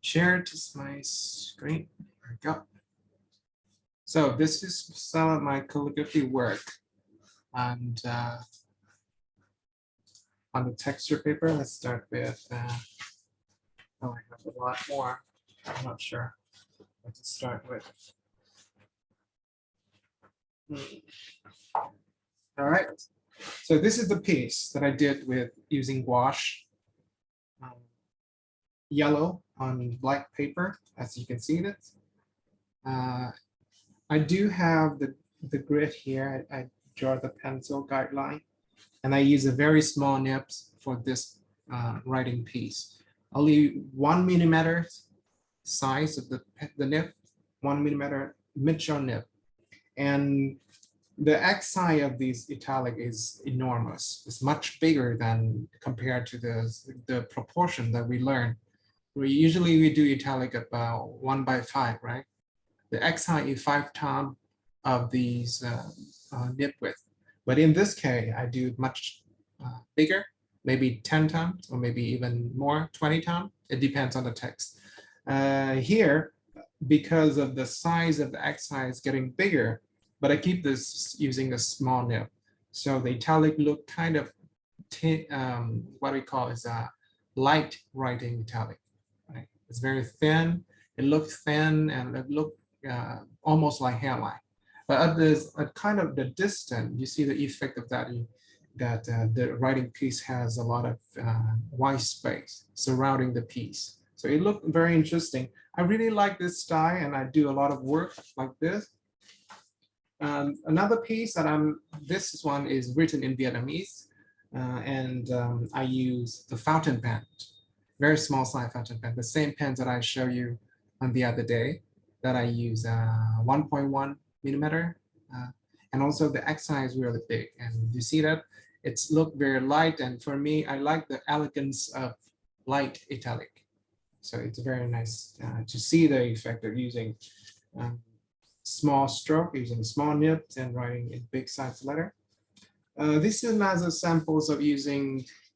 share to my screen. There we go. So this is some of my calligraphy work, and on the texture paper, let's start with. Oh, I have a lot more. I'm not sure what to start with. All right. So this is the piece that I did with using gouache, yellow on black paper, as you can see it. I do have the grid here. I draw the pencil guideline, and I use a very small nib for this writing piece. Only 1 millimeter size of the nib, 1 millimeter mid-shell nib. And the X size of these italic is enormous. It's much bigger than compared to the proportion that we learn. Usually we do italic about 1/5, right? The X size is 5 times of these nib width. But in this case, I do much bigger, maybe 10 times or maybe even more, 20 times. It depends on the text. Here, because of the size of the X size getting bigger, but I keep this using a small nib. So the italic look kind of, what we call is a light writing italic. Right? It's very thin. It looks thin and it looks almost like hairline. But at kind of the distance, you see the effect of that, the writing piece has a lot of white space surrounding the piece. So it looked very interesting. I really like this style, and I do a lot of work like this. Another piece that this one is written in Vietnamese, and I use the fountain pen, very small size fountain pen, the same pen that I showed you on the other day, that I use 1.1 millimeter, and also the X size is really big. And you see that it's look very light, and for me, I like the elegance of light italic. So it's very nice to see the effect of using small stroke, using small nibs and writing in big size letter. This is another samples of using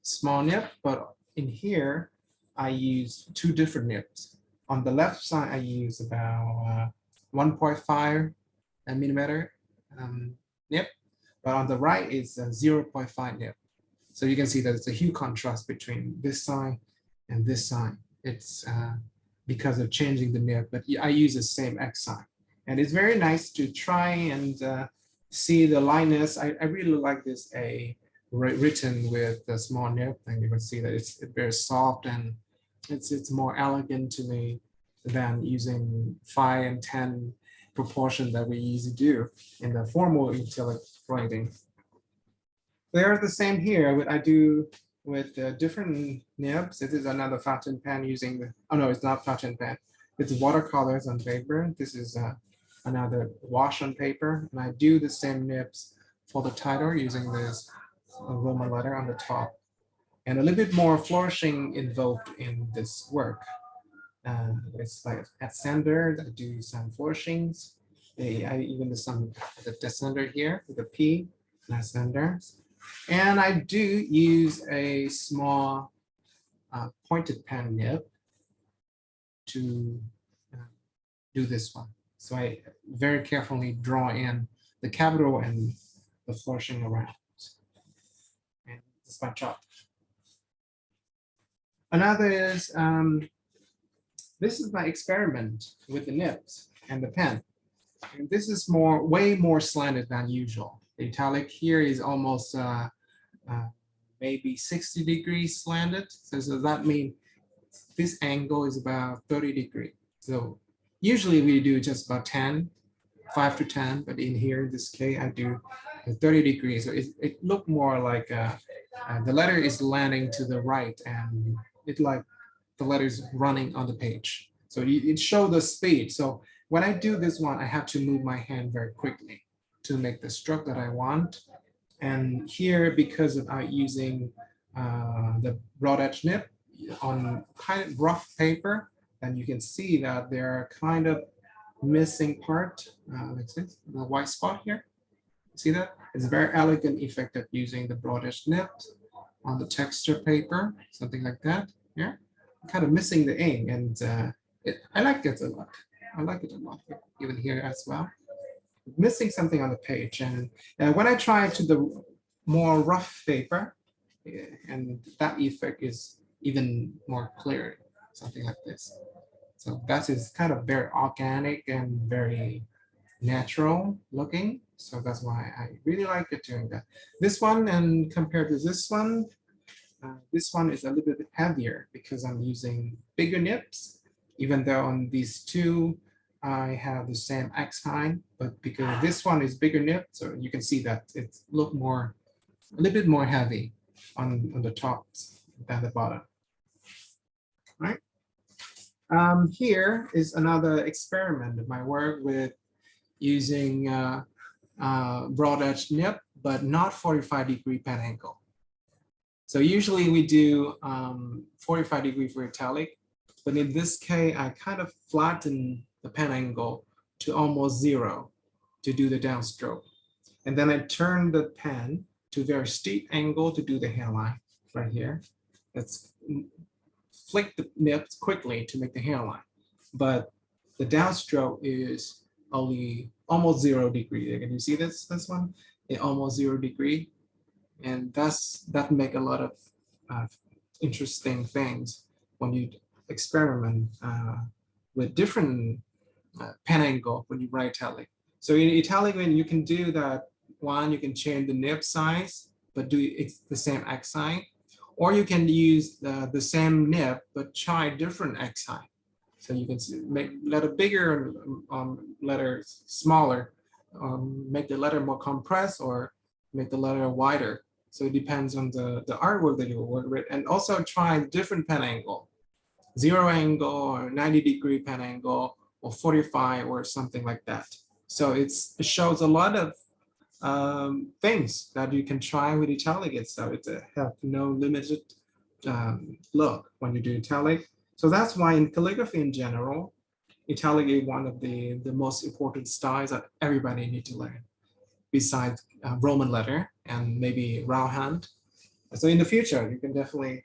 small nib, but in here, I use 2 different nibs. On the left side, I use about 1.5 millimeter nib, but on the right is 0.5 nib. So you can see that it's a huge contrast between this side and this side. It's because of changing the nib, but I use the same X sign. And it's very nice to try and see the lightness. I really like this written with the small nib, and you can see that it's very soft, and it's more elegant to me than using 5 and 10 proportion that we usually do in the formal italic writing. They're the same here. I do with different nibs. This is another fountain pen using the, oh no, it's not fountain pen. It's watercolors on paper. This is another wash on paper. And I do the same nibs for the title using this Roman letter on the top. And a little bit more flourishing involved in this work. It's like at sender, I do some flourishings. I even do some the descender here with a P, ascender. And I do use a small pointed pen nib to do this one. So I very carefully draw in the capital and the flourishing around. And that's my job. Another is, this is my experiment with the nibs and the pen. And this is way more slanted than usual. The italic here is almost maybe 60 degrees slanted. So does that mean this angle is about 30 degrees? So usually we do just about 5 to 10, but in here, in this case, I do 30 degrees. So it looked more like the letter is landing to the right, and it's like the letter is running on the page. So it shows the speed. So when I do this one, I have to move my hand very quickly to make the stroke that I want. And here, because of using the broad edge nib on kind of rough paper, and you can see that there are kind of missing part, like this, the white spot here. See that? It's very elegant effect of using the broad edge nib on the texture paper, something like that. Yeah, kind of missing the ink, and I like it a lot. I like it a lot, even here as well. Missing something on the page. And when I try to the more rough paper, and that effect is even more clear, something like this. So that is kind of very organic and very natural looking. So that's why I really like it doing that. This one, and compared to this one is a little bit heavier because I'm using bigger nibs, even though on these two, I have the same X height, but because this one is bigger nib, so you can see that it's a little bit more heavy on the top than the bottom, right? Here is another experiment of my work with using broad edge nib, but not 45-degree pen angle. So usually we do 45-degree for italic, but in this case, I kind of flatten the pen angle to almost 0 to do the downstroke. And then I turn the pen to a very steep angle to do the hairline right here. Let's flick the nib quickly to make the hairline. But the downstroke is only almost 0 degree. Can you see this one? It almost 0 degree. And that make a lot of interesting things when you experiment with different pen angle when you write italic. So in italic, when you can do that, one, you can change the nib size, but do it the same X height, or you can use the same nib, but try different X height. So you can make letter bigger, letter smaller, make the letter more compressed, or make the letter wider. So it depends on the artwork that you work with, and also try different pen angle, 0 angle or 90-degree pen angle, or 45 or something like that. So it shows a lot of things that you can try with italic itself. It have no limited look when you do italic. So that's why in calligraphy in general, italic is one of the most important styles that everybody need to learn, besides Roman letter and maybe round hand. So in the future, you can definitely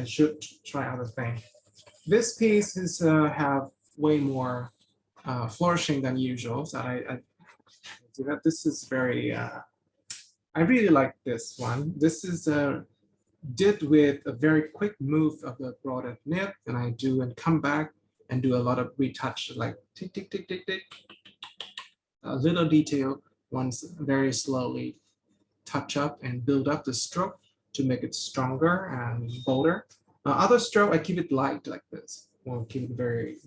should try other things. This piece is have way more flourishing than usual. So I see that this is very, I really like this one. This is did with a very quick move of the broader nib, and I do and come back and do a lot of retouch, like tick, tick, tick, tick, tick, a little detail once very slowly touch up and build up the stroke to make it stronger and bolder. Other stroke, I keep it light like this, or keep it very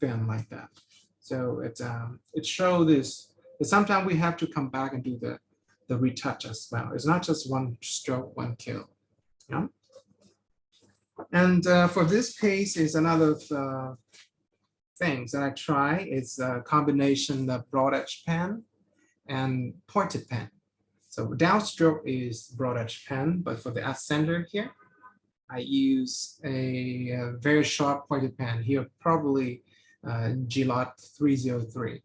thin like that. So it shows this. Sometimes we have to come back and do the retouch as well. It's not just one stroke, one kill. Yeah. And for this piece is another things that I try. It's a combination of broad edge pen and pointed pen. So downstroke is broad edge pen, but for the ascender here, I use a very sharp pointed pen here, probably G-Lot 303.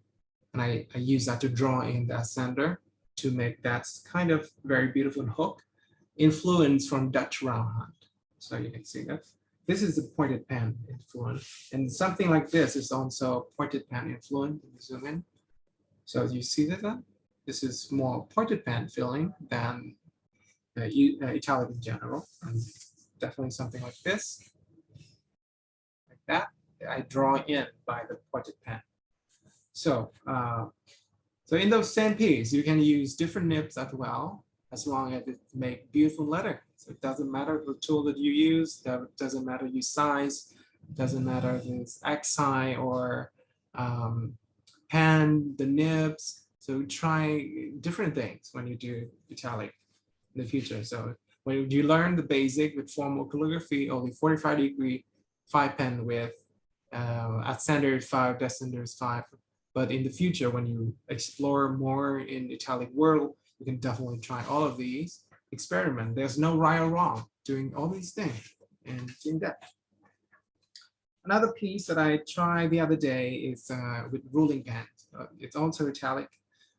And I use that to draw in the ascender to make that kind of very beautiful hook, influence from Dutch roundhand. So you can see that. This is the pointed pen influence. And something like this is also pointed pen influence. Zoom in. So you see that? This is more pointed pen feeling than italic in general. And definitely something like this, like that. I draw in by the pointed pen. So, so in those same piece, you can use different nibs as well, as long as it make beautiful letter. So it doesn't matter the tool that you use, that doesn't matter your size, doesn't matter if it's X size or pen, the nibs. So try different things when you do italic in the future. So when you learn the basic with formal calligraphy, only 45-degree 5 pen width, ascender 5, descender 5. But in the future, when you explore more in italic world, you can definitely try all of these, experiment. There's no right or wrong doing all these things and in depth. Another piece that I tried the other day is with ruling pen. It's also italic,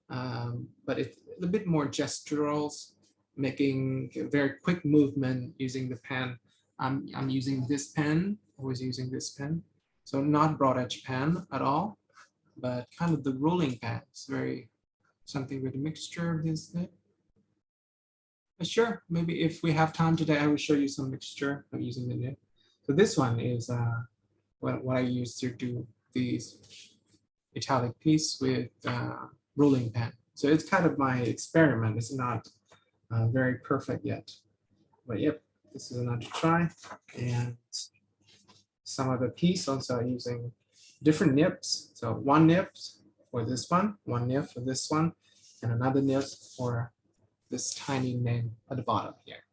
but it's a little bit more gesturals, making a very quick movement using the pen. I'm using this pen, always using this pen. So not broad edge pen at all, but kind of the ruling pen. It's very something with a mixture of this nib. Sure, maybe if we have time today, I will show you some mixture of using the nib. So this one is what I use to do these italic piece with ruling pen. So it's kind of my experiment. It's not very perfect yet, but yep, this is another try. And some of the piece also using different nibs. So one nib for this one nib for this one, and another nib for this tiny name at the bottom here.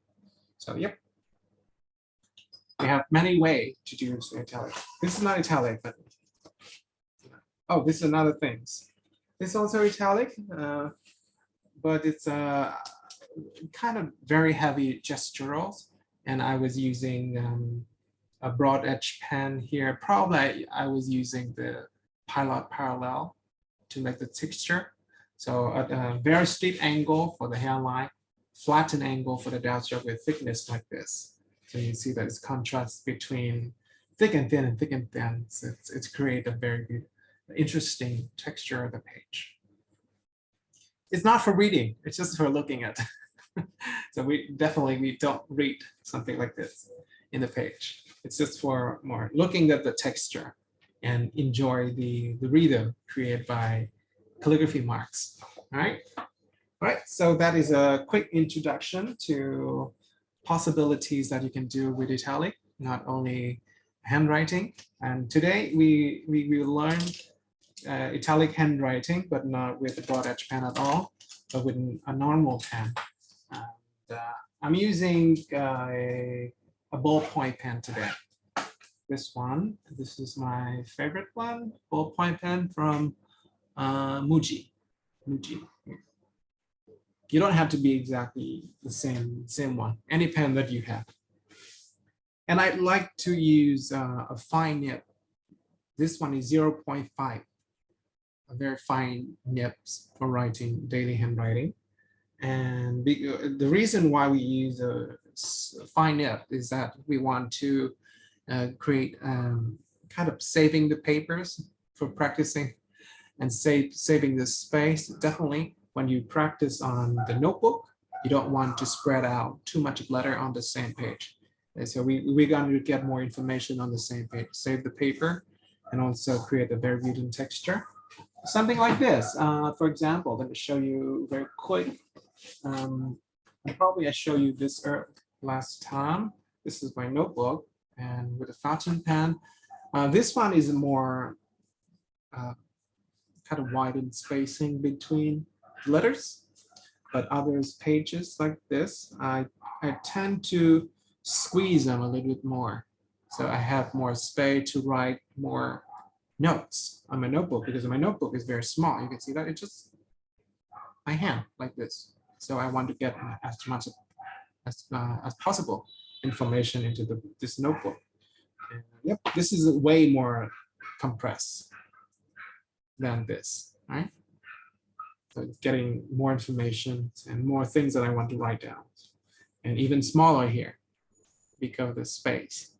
So yep, we have many ways to do italic. This is not italic, but oh, this is another thing. This is also italic, but it's kind of very heavy gesturals, and I was using a broad edge pen here. Probably I was using the pilot parallel to make the texture. So at a very steep angle for the hairline, flattened angle for the downstroke with thickness like this. So you see that it's contrast between thick and thin and thick and thin. So it's create a very good, interesting texture of the page. It's not for reading, it's just for looking at. So we don't read something like this in the page. It's just for more looking at the texture and enjoy the rhythm created by calligraphy marks. All right, so that is a quick introduction to possibilities that you can do with italic, not only handwriting. And today we will learn italic handwriting, but not with a broad edge pen at all, but with a normal pen. And, I'm using a ballpoint pen today. This is my favorite one, ballpoint pen from Muji. You don't have to be exactly the same one, any pen that you have. And I like to use a fine nib. This one is 0.5, a very fine nibs for writing daily handwriting. And the reason why we use a fine nib is that we want to create kind of saving the papers for practicing and saving the space. Definitely when you practice on the notebook, you don't want to spread out too much letter on the same page. And so we're going to get more information on the same page, save the paper, and also create a very good texture. Something like this. For example, let me show you very quick. Probably I showed you this last time. This is my notebook, and with a fountain pen. This one is more kind of widened spacing between letters, but others pages like this, I tend to squeeze them a little bit more. So I have more space to write more notes on my notebook, because my notebook is very small. You can see that it's just my hand like this. So I want to get as much as possible information into this notebook. And yep, this is way more compressed than this, right? So it's getting more information and more things that I want to write down, and even smaller here because of the space.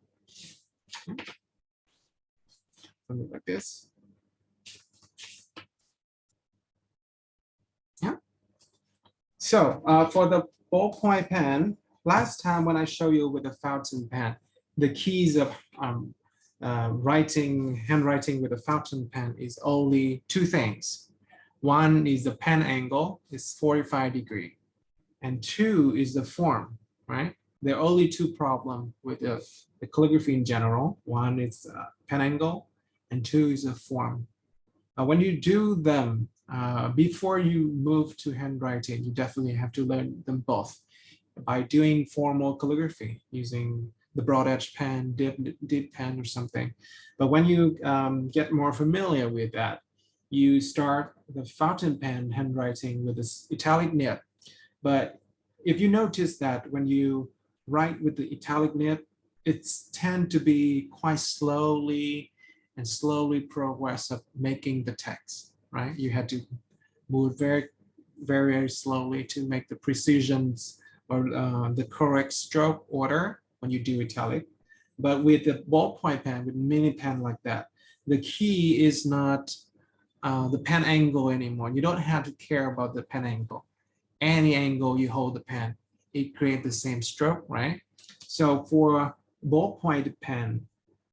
Something like this. Yeah. So for the ballpoint pen, last time when I showed you with the fountain pen, the keys of handwriting with a fountain pen is only two things. One is the pen angle is 45 degrees, and two is the form, right? There are only two problems with the calligraphy in general. One is pen angle, and two is the form. When you do them, before you move to handwriting, you definitely have to learn them both by doing formal calligraphy using the broad edge pen, dip pen or something. But when you get more familiar with that, you start the fountain pen handwriting with this italic nib. But if you notice that when you write with the italic nib, it's tend to be quite slowly progress of making the text, right? You had to move very, very slowly to make the precisions or the correct stroke order when you do italic. But with the ballpoint pen, with mini pen like that, the key is not the pen angle anymore. You don't have to care about the pen angle. Any angle you hold the pen, it creates the same stroke, right? So for ballpoint pen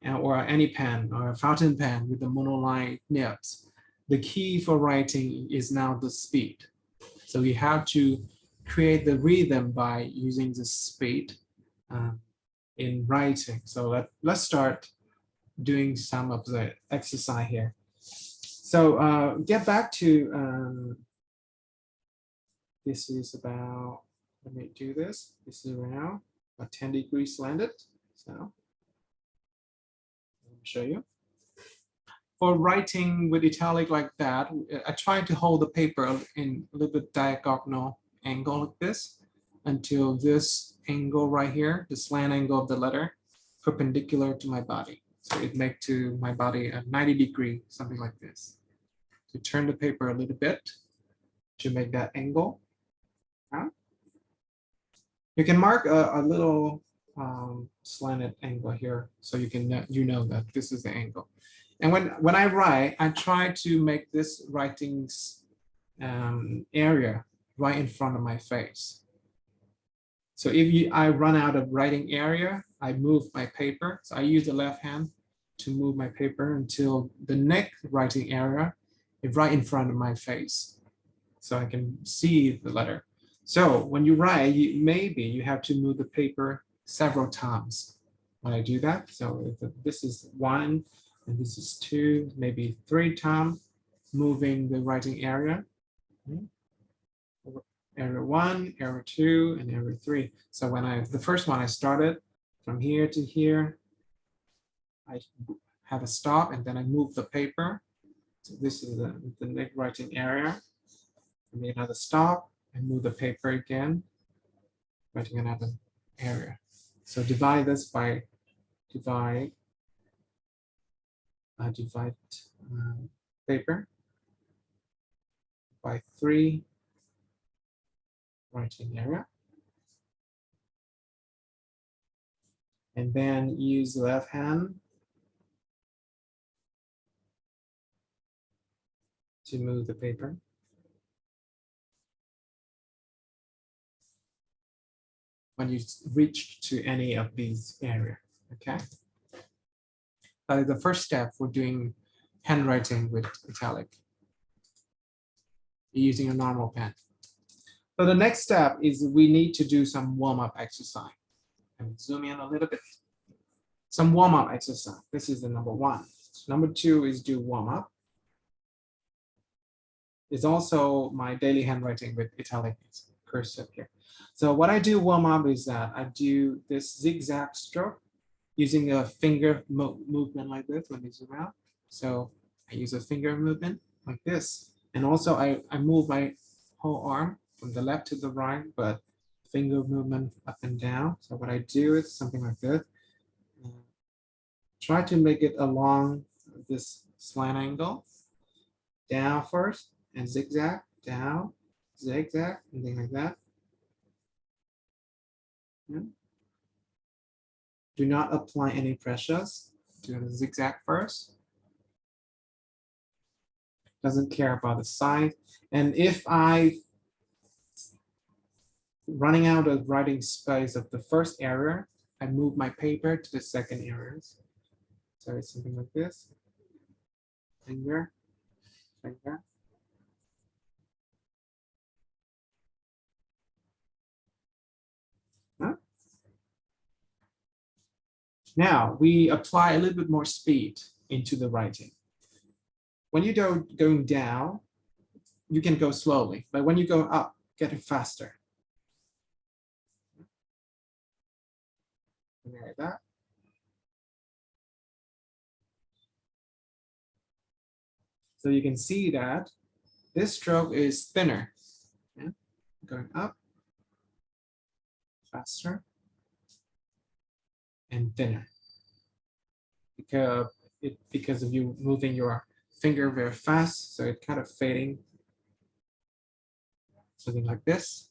or any pen or a fountain pen with the monoline nibs, the key for writing is now the speed. So you have to create the rhythm by using the speed in writing. So let's start doing some of the exercise here. So get back to, this is about, let me do this. This is around 10 degrees slanted. So let me show you. For writing with italic like that, I try to hold the paper in a little bit diagonal angle like this until this angle right here, the slant angle of the letter, perpendicular to my body. So it makes to my body a 90 degree, something like this. To turn the paper a little bit to make that angle. You can mark a little slanted angle here, so you can know that this is the angle. And when I write, I try to make this writing area right in front of my face. So if I run out of writing area, I move my paper. So I use the left hand to move my paper until the next writing area is right in front of my face, so I can see the letter. So when you write, maybe you have to move the paper several times when I do that. So if this is 1 and this is 2, maybe 3 times, moving the writing area. Area 1, area 2, and area 3. So when the first one I started from here to here, I have a stop and then I move the paper. So this is the next writing area. I made another stop and move the paper again, writing another area. So divide this by paper by 3 writing area. And then use the left hand to move the paper. When you reach to any of these areas, okay? That is the first step for doing handwriting with italic, using a normal pen. So the next step is we need to do some warm-up exercise. And zoom in a little bit. Some warm-up exercise. This is the number 1. Number 2 is do warm-up. It's also my daily handwriting with italic cursive here. So what I do warm-up is that I do this zigzag stroke using a finger movement like this when you zoom out. So I use a finger movement like this. And also I move my whole arm from the left to the right, but finger movement up and down. So what I do is something like this. Try to make it along this slant angle. Down first and zigzag, down, zigzag, something like that. Yeah. Do not apply any pressures. Do the zigzag first. Doesn't care about the size. And if I running out of writing space of the first area, I move my paper to the second areas. So it's something like this. Finger, finger. Huh? Now we apply a little bit more speed into the writing. When you go going down, you can go slowly, but when you go up, get it faster. Like that. So you can see that this stroke is thinner. Yeah? Going up, faster, and thinner. Because of you moving your finger very fast, so it's kind of fading. Something like this.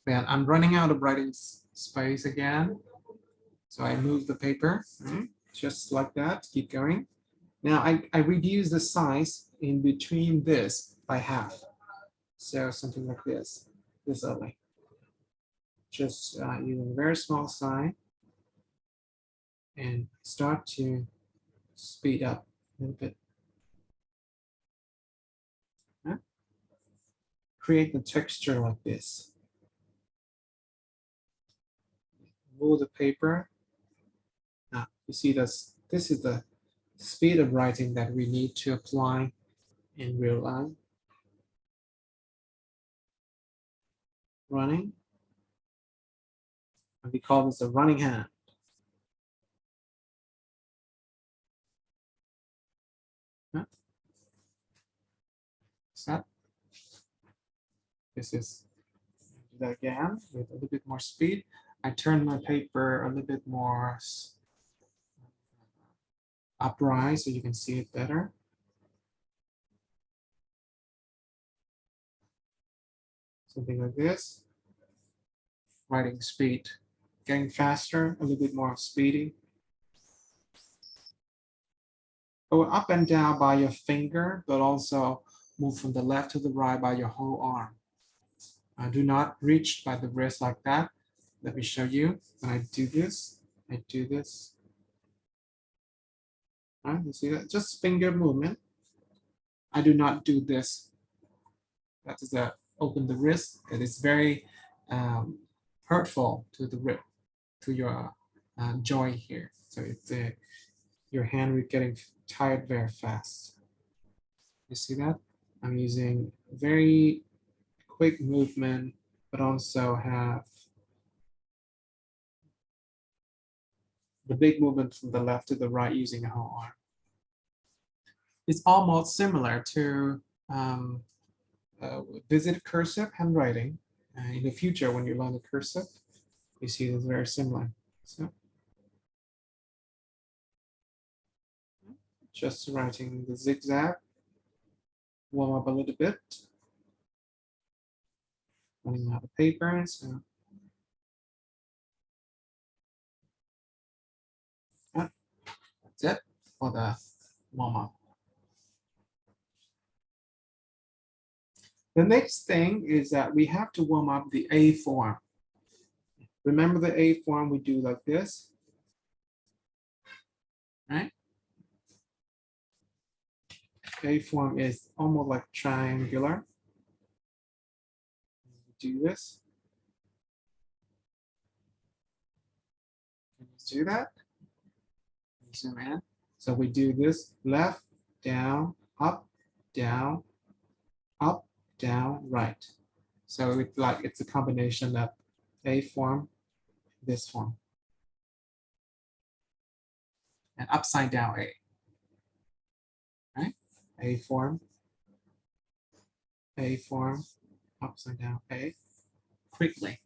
Then I'm running out of writing space again. So I move the paper, right? Just like that, keep going. Now I reduce the size in between this by half. So something like this early. Just using a very small sign and start to speed up a little bit. Huh? Create the texture like this. Move the paper. Now you see this is the speed of writing that we need to apply in real life. Running. And we call this a running hand. Huh? Set. This is that again with a little bit more speed. I turn my paper a little bit more upright so you can see it better. Something like this. Writing speed, getting faster, a little bit more speedy. Go up and down by your finger, but also move from the left to the right by your whole arm. Do not reach by the wrist like that. Let me show you. When I do this, I do this. You see that? Just finger movement. I do not do this. That is open the wrist. It is very hurtful to the rib, to your joint here. So it's your hand is getting tired very fast. You see that? I'm using very quick movement, but also have the big movement from the left to the right using the whole arm. It's almost similar to visit cursive handwriting. In the future, when you learn the cursive, you see it's very similar. So just writing the zigzag, warm up a little bit. Running out of paper, so that's it for the warm up. The next thing is that we have to warm up the A form. Remember the A form we do like this, right? A form is almost like triangular. Do this. Can you do that? Zoom in. So we do this left, down, up, down, right. So it's like it's a combination of A form, this form, and upside down A. Right? A form, upside down A. Quickly.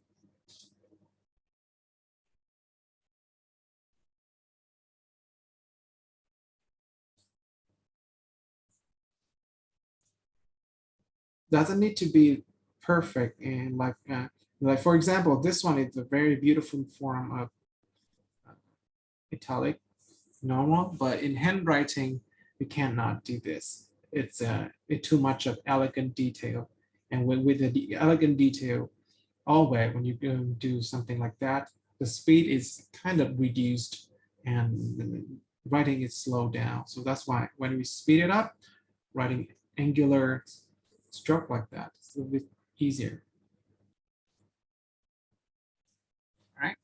Doesn't need to be perfect, and like for example, this one is a very beautiful form of italic, normal, but in handwriting, we cannot do this. It's too much of elegant detail, and with the elegant detail, always when you do something like that, the speed is kind of reduced and writing is slowed down. So that's why when we speed it up, writing angular stroke like that, it's a little bit easier. All right.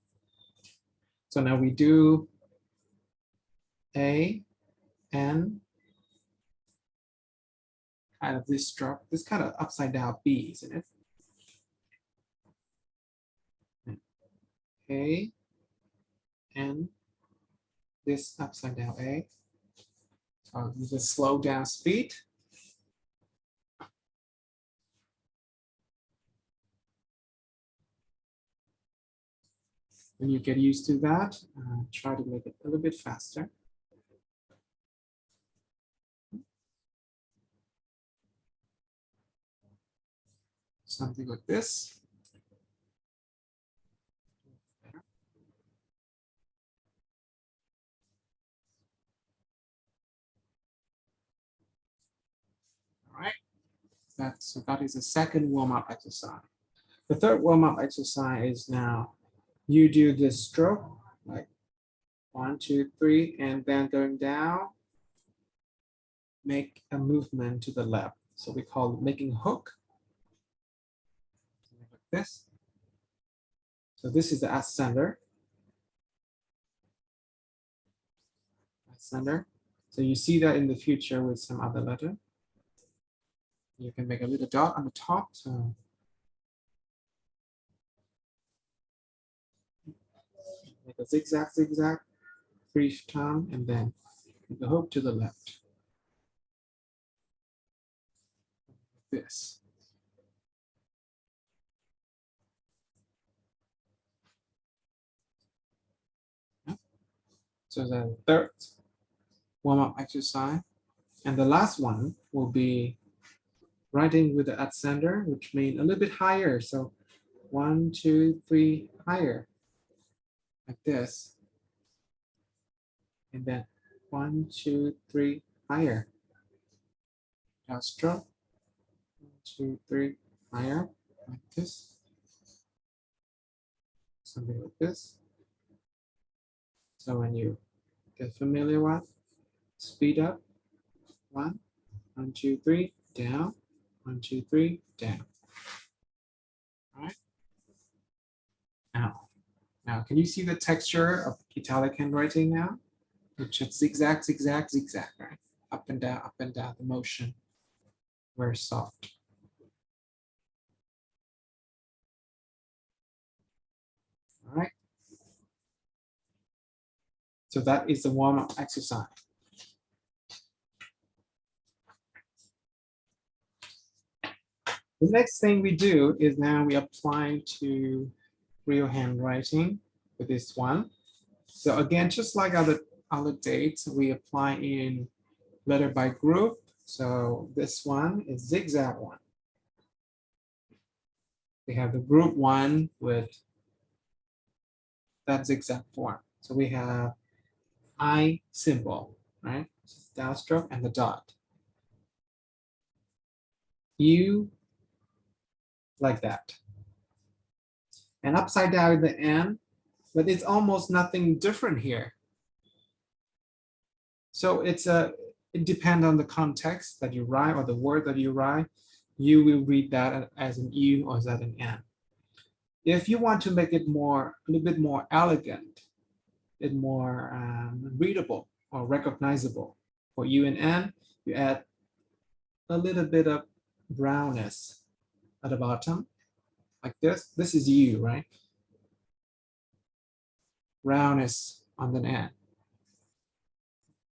So now we do A, N, kind of this stroke, this kind of upside down B, isn't it? A, N, this upside down A. So you just slow down speed. When you get used to that, try to make it a little bit faster. Something like this. right? So that is the second warm-up exercise. The third warm-up exercise is now you do this stroke, like 1, 2, 3, and then going down, make a movement to the left. So we call it making a hook. Like this. So this is the ascender. Ascender. So you see that in the future with some other letter. You can make a little dot on the top. So make a zigzag, zigzag, brief time, and then make a hook to the left. This. So the third warm-up exercise. And the last one will be writing with the ascender, which means a little bit higher. So 1, 2, 3, higher, like this. And then 1, 2, 3, higher. Downstroke. 1, 2, 3, higher, like this. Something like this. So when you get familiar with, speed up. 1, 1, 2, 3, down. 1, 2, 3, down. All right. Now, can you see the texture of italic handwriting now? It's just zigzag, zigzag, zigzag, right? Up and down, the motion. Very soft. All right. So that is the warm-up exercise. The next thing we do is now we apply to real handwriting with this one. So again, just like other dates, we apply in letter by group. So this one is zigzag one. We have the group one with that zigzag form. So we have I symbol, right? Downstroke and the dot. U like that. And upside down at the end, but it's almost nothing different here. So it depends on the context that you write or the word that you write. You will read that as an U or as an N. If you want to make it a little bit more elegant, and more readable or recognizable for U and N, you add a little bit of brownness at the bottom, like this. This is U, right? Brownness on the N.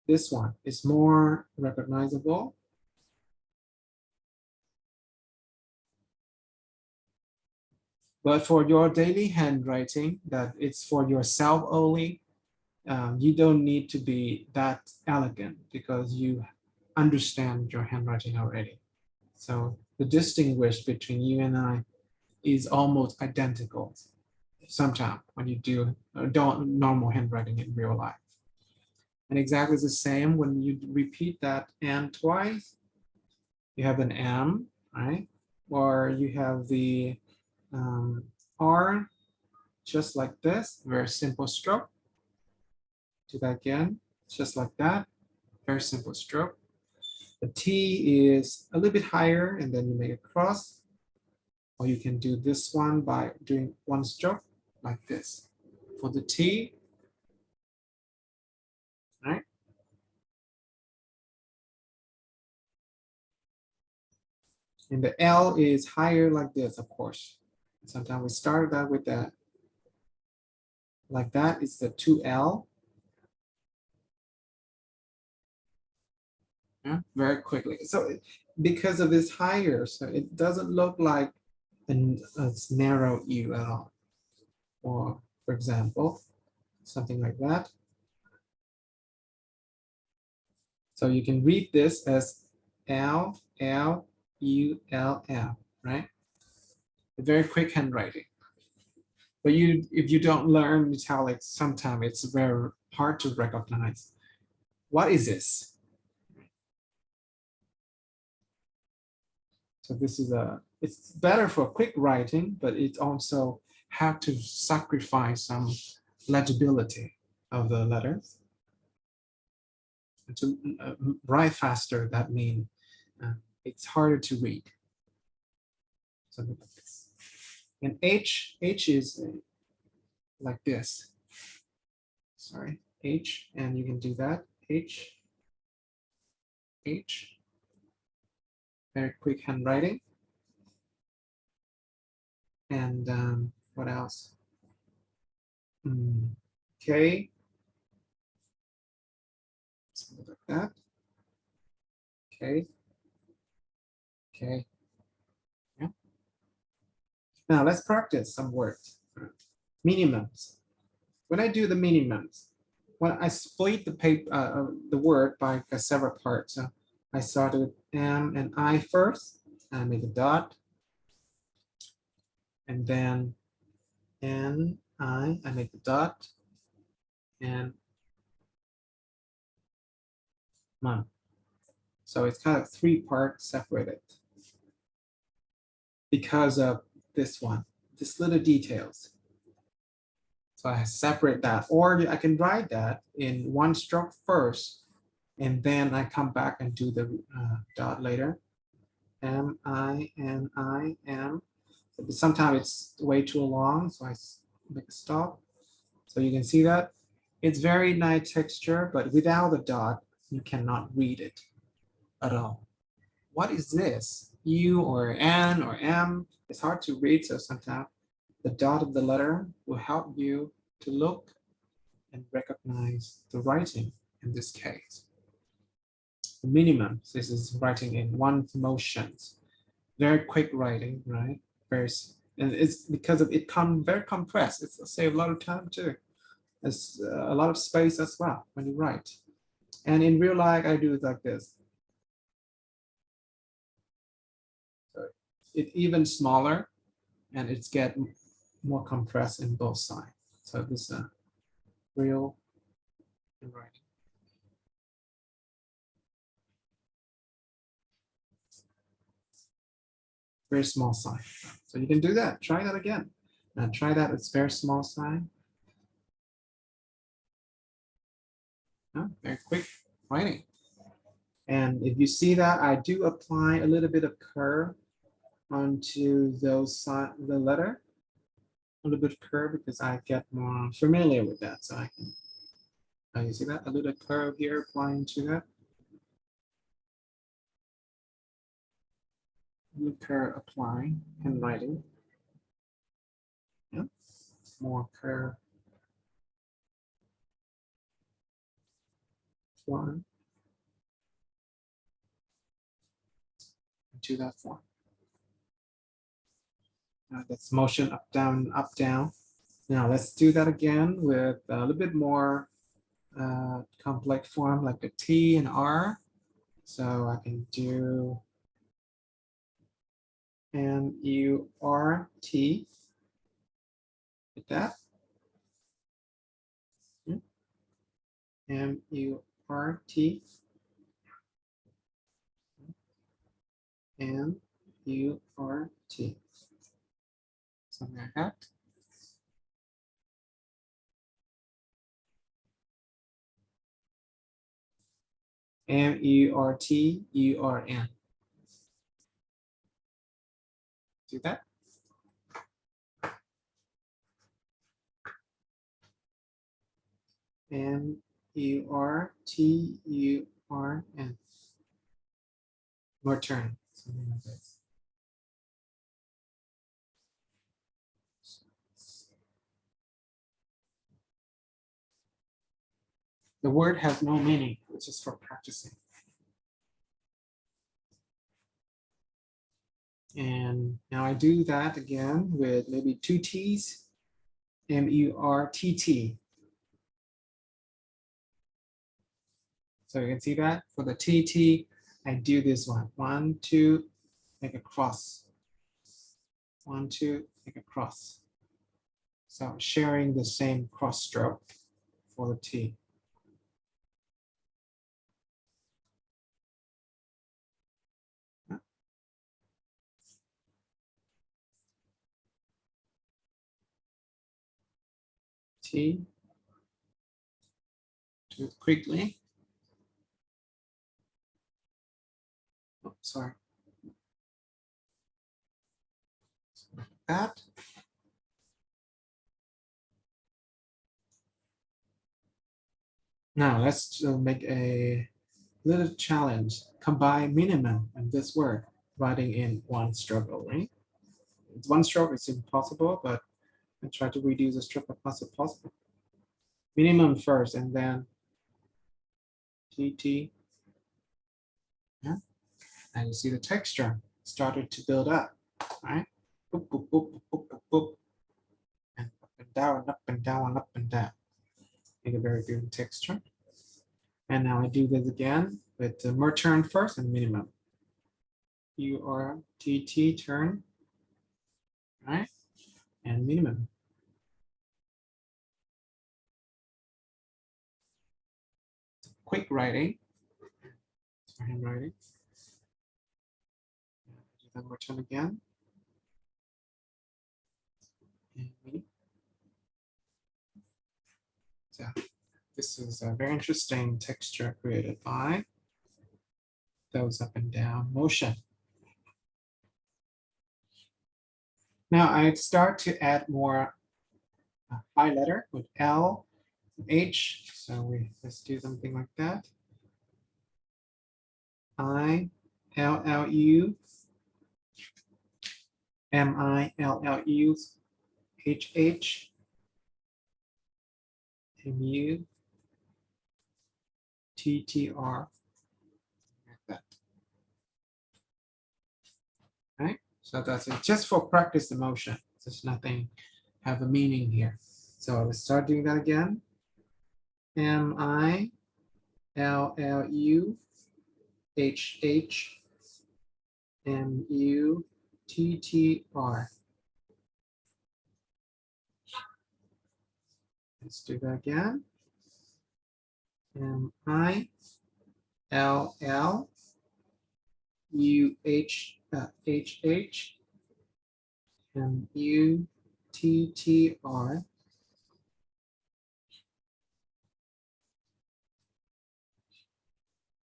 This one is more recognizable. But for your daily handwriting, that it's for yourself only, you don't need to be that elegant because you understand your handwriting already. So the distinguish between you and I is almost identical sometimes when you do normal handwriting in real life. And exactly the same when you repeat that N twice, you have an M, right? Or you have the R, just like this, very simple stroke. Do that again, just like that, very simple stroke. The T is a little bit higher and then you make a cross. Or you can do this one by doing one stroke like this. For the T, right? And the L is higher like this, of course. Sometimes we start that with that. Like that is the 2L. Yeah, very quickly. So because of this higher, so it doesn't look like a narrow U at all. Or for example, something like that. So you can read this as L, L, U, L, L, right? A very quick handwriting. But if you don't learn italic, sometimes it's very hard to recognize. What is this? So this is it's better for quick writing, but it also have to sacrifice some legibility of the letters. And to write faster, that means it's harder to read. Something like this. And H is like this. Sorry, H, and you can do that. H. Very quick handwriting. And what else? K. Something like that. K. Yeah. Now let's practice some words. Minimums. When I do the minimums, when I split the paper, the word by several parts. So I started with M and I first. I make a dot, and then N, I make the dot, and M. So it's kind of 3 parts separated because of this one, this little details. So I separate that, or I can write that in 1 stroke first, and then I come back and do the dot later. M, I, N, I, M. Sometimes it's way too long, so I make a stop. So you can see that it's very nice texture, but without the dot, you cannot read it at all. What is this? U or N or M? It's hard to read, so sometimes the dot of the letter will help you to look and recognize the writing in this case. The minimum, this is writing in 1 motion. Very quick writing, right? And it's because of it very compressed. It's save a lot of time too. It's a lot of space as well when you write. And in real life, I do it like this. So it's even smaller, and it's get more compressed in both sides. So this is real writing. Very small sign. So you can do that. Try that again. Now try that. It's very small sign. Very quick writing. And if you see that, I do apply a little bit of curve onto the letter. A little bit of curve because I get more familiar with that. So I can, you see that? A little curve here applying to that. Little curve applying and writing. Yeah. More curve. One. To that form. That's motion up, down, up, down. Now let's do that again with a little bit more complex form like the T and R. So I can do M-U-R-T. Like that. M-U-R-T. M-U-R-T. Something like that. M-U-R-T-U-R-N. Do that. M-U-R-T-U-R-N. More turn. Something like this. The word has no meaning, it's just for practicing. And now I do that again with maybe 2 T's, M-U-R-T-T. So you can see that for the T-T, I do this one. 1, 2, make a cross. 1, 2, make a cross. So sharing the same cross stroke for the T. T. Do it quickly. Oh, sorry. Like that. Now let's make a little challenge. Combine minimum and this word, writing in one stroke only. It's one stroke, it's impossible, but I try to reduce the stroke as much as possible. Minimum first and then TT. Yeah. And you see the texture started to build up, right? Boop, boop, boop, boop, boop, boop. And up and down, and up and down, and up and down. Make a very good texture. And now I do this again with the mer turn first and minimum. URTT turn, right? And minimum. Quick writing. For handwriting. Do the mer turn again. And so this is a very interesting texture created by those up and down motion. Now I start to add more high letter with L, H. So let's do something like that. I, L, L, U, M, I, L, L, U, H, H, M, U, T, T, R, like that. Right? So that's it. Just for practice the motion. There's nothing have a meaning here. So let's start doing that again. M, I, L, L, U, H, H, M, U, T, T, R. Let's do that again. M, I, L, L, U, H, H, H, M, U, T, T, R.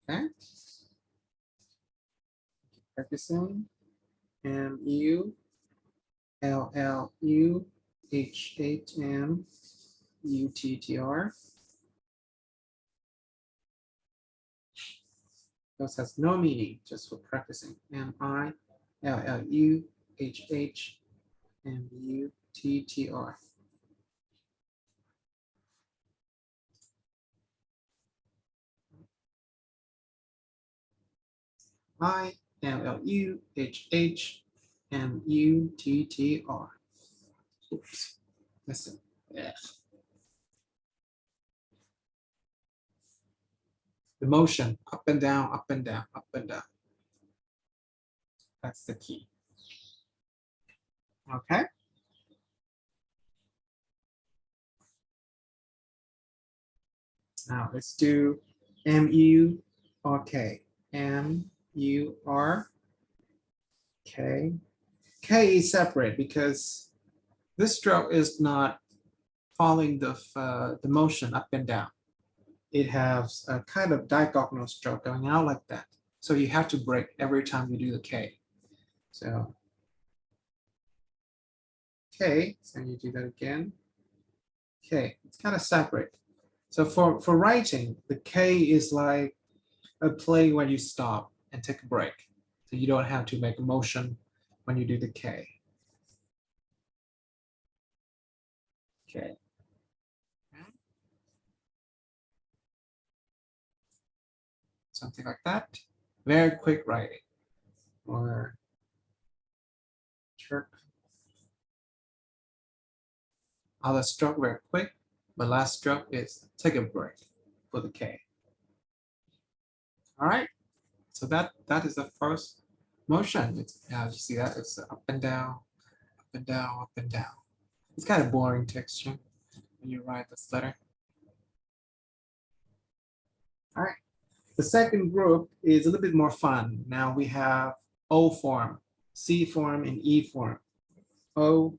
Okay. Practicing. M, U, L, L, U, H, H, M, U, T, T, R. Those has no meaning, just for practicing. M, I, L, L, U, H, H, M, U, T, T, R. I, L, L, U, H, H, M, U, T, T, R. Oops. Listen. Yeah. The motion, up and down, up and down, up and down. That's the key. Okay. Now let's do M-U, R-K. M-U-R-K. K is separate because this stroke is not following the motion up and down. It has a kind of diagonal stroke going out like that. So you have to break every time you do the K. So K, so you do that again. K, it's kind of separate. So for writing, the K is like a play where you stop and take a break. So you don't have to make a motion when you do the K. Okay. Something like that. Very quick writing. Or chirp. Other stroke very quick, but last stroke is take a break for the K. All right. So that is the first motion. It's you see that it's up and down, up and down, up and down. It's kind of boring texture when you write this letter. All right. The second group is a little bit more fun. Now we have O form, C form, and E form. O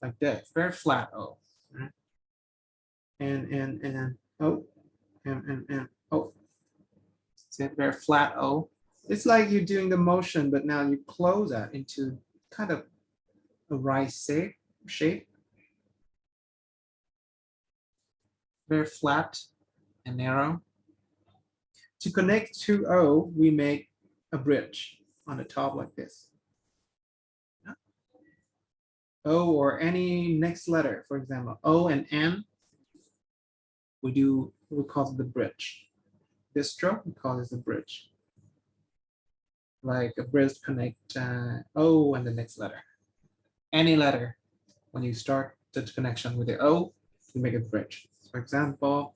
like this, very flat O. Right? and O, and O. See it, very flat O. It's like you're doing the motion, but now you close that into kind of a right shape. Very flat and narrow. To connect to O, we make a bridge on the top like this. O or any next letter, for example, O and N, we call it the bridge. This stroke, we call it the bridge. Like a bridge connect O and the next letter. Any letter, when you start the connection with the O, you make a bridge. For example,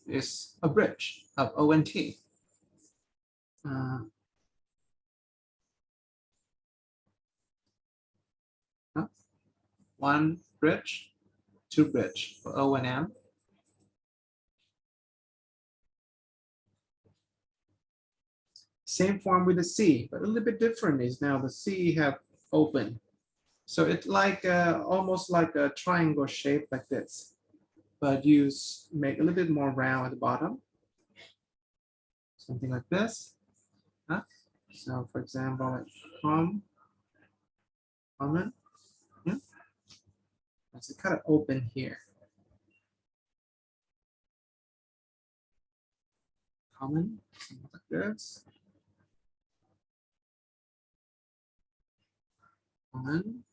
is a bridge of O and T. One bridge, two bridge for O and M. Same form with the C, but a little bit different is now the C have open. So it's like almost like a triangle shape like this, but you make a little bit more round at the bottom. Something like this. Huh? So for example, like common. Yeah. It's kind of open here. Common, something like this. Common.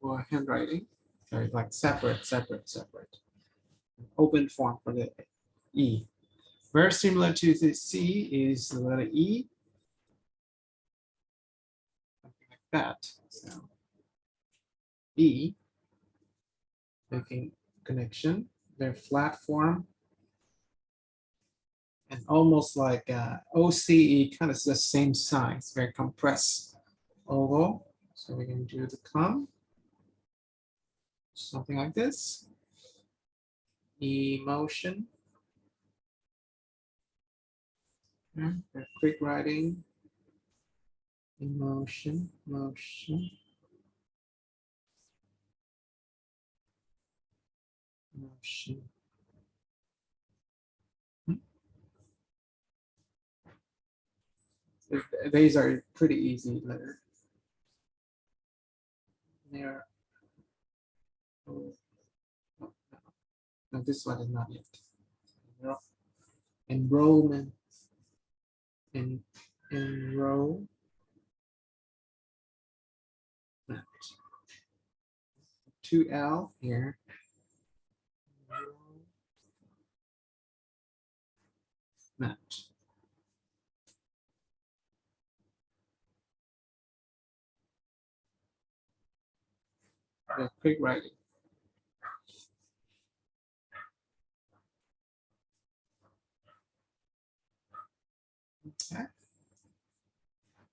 For handwriting, so it's like separate. Open form for the E. Very similar to the C is the letter E. Something like that. So E, making connection, their flat form, and almost like OCE, kind of the same size, very compressed oval. So we can do the come, something like this. Emotion. Quick writing. Emotion, motion. Motion. These are pretty easy letter. There. Oh, no, this one is not yet. Enrollment. Enroll. 2L here. Match. Quick writing. Okay.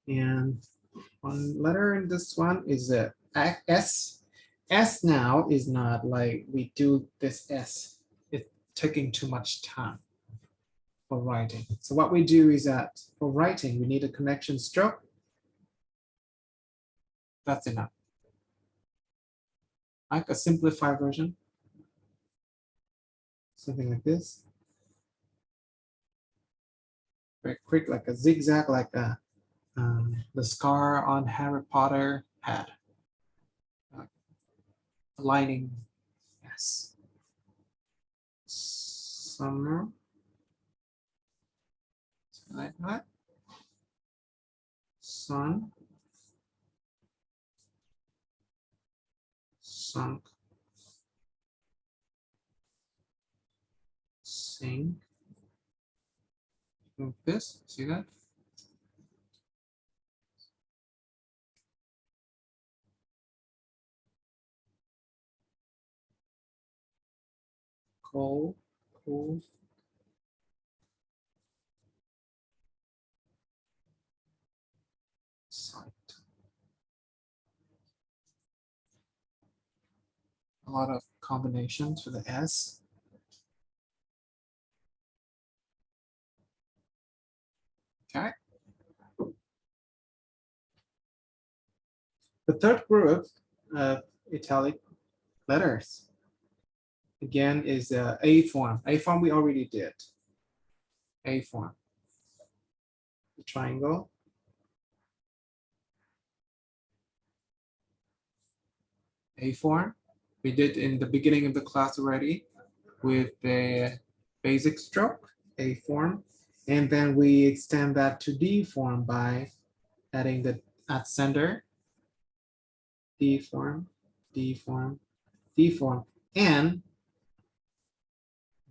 And one letter in this one is a S. S now is not like we do this S. It's taking too much time for writing. So what we do is that for writing, we need a connection stroke. That's enough. Like a simplified version. Something like this. Very quick, like a zigzag, like the scar on Harry Potter had. Aligning, yes. Summer. Like that. Sun. Sunk. Sing. Like this, see that? Cold, cool. Sight. A lot of combinations for the S. Okay. The third group of italic letters, again, is A form. A form we already did. A form. The triangle. A form. We did in the beginning of the class already with the basic stroke, A form. And then we extend that to D form by adding the at center, D form, D form, D form. And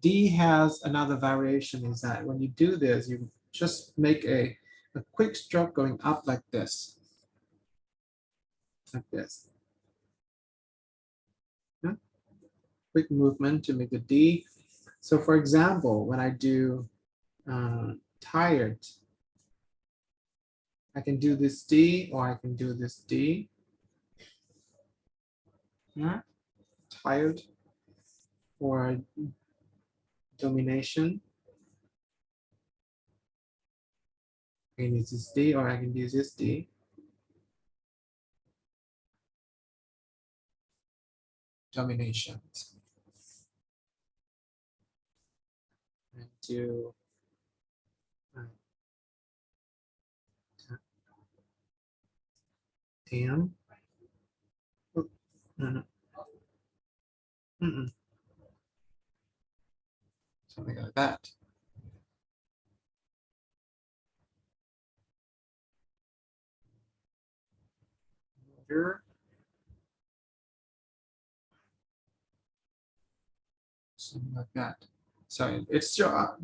D has another variation is that when you do this, you just make a quick stroke going up like this. Like this. Yeah. Quick movement to make the D. So for example, when I do tired, I can do this D or I can do this D. Yeah. Tired or domination. I can use this D or I can use this D. Domination. And do damn. Oh, no. Something like that. Here. Something like that. So it's your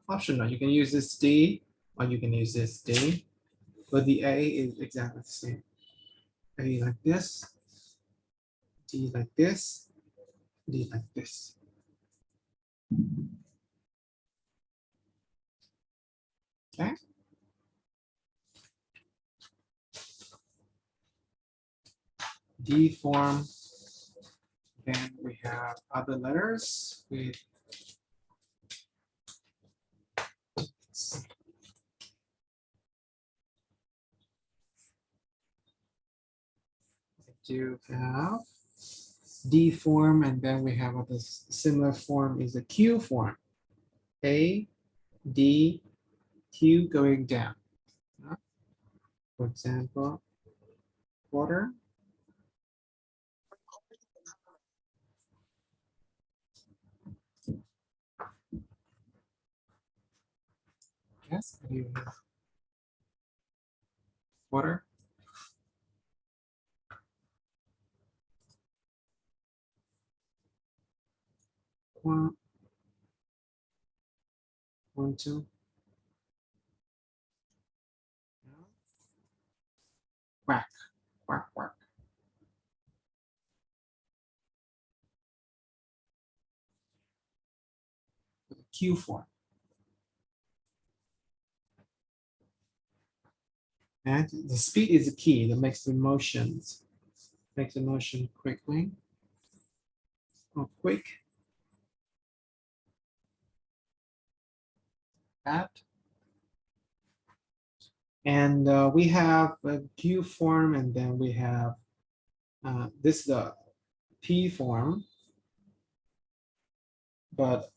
optional. You can use this D or you can use this D, but the A is exactly the same. A like this, D like this, D like this. Okay. D form. Then we have other letters with do have D form, and then we have a similar form is a Q form. A, D, Q going down. For example, quarter. Yes, quarter. One, two. Whack, whack, whack. Q form. And the speed is the key that makes the motions, makes the motion quickly or quick. That. And we have a Q form, and then we have this is the P form, but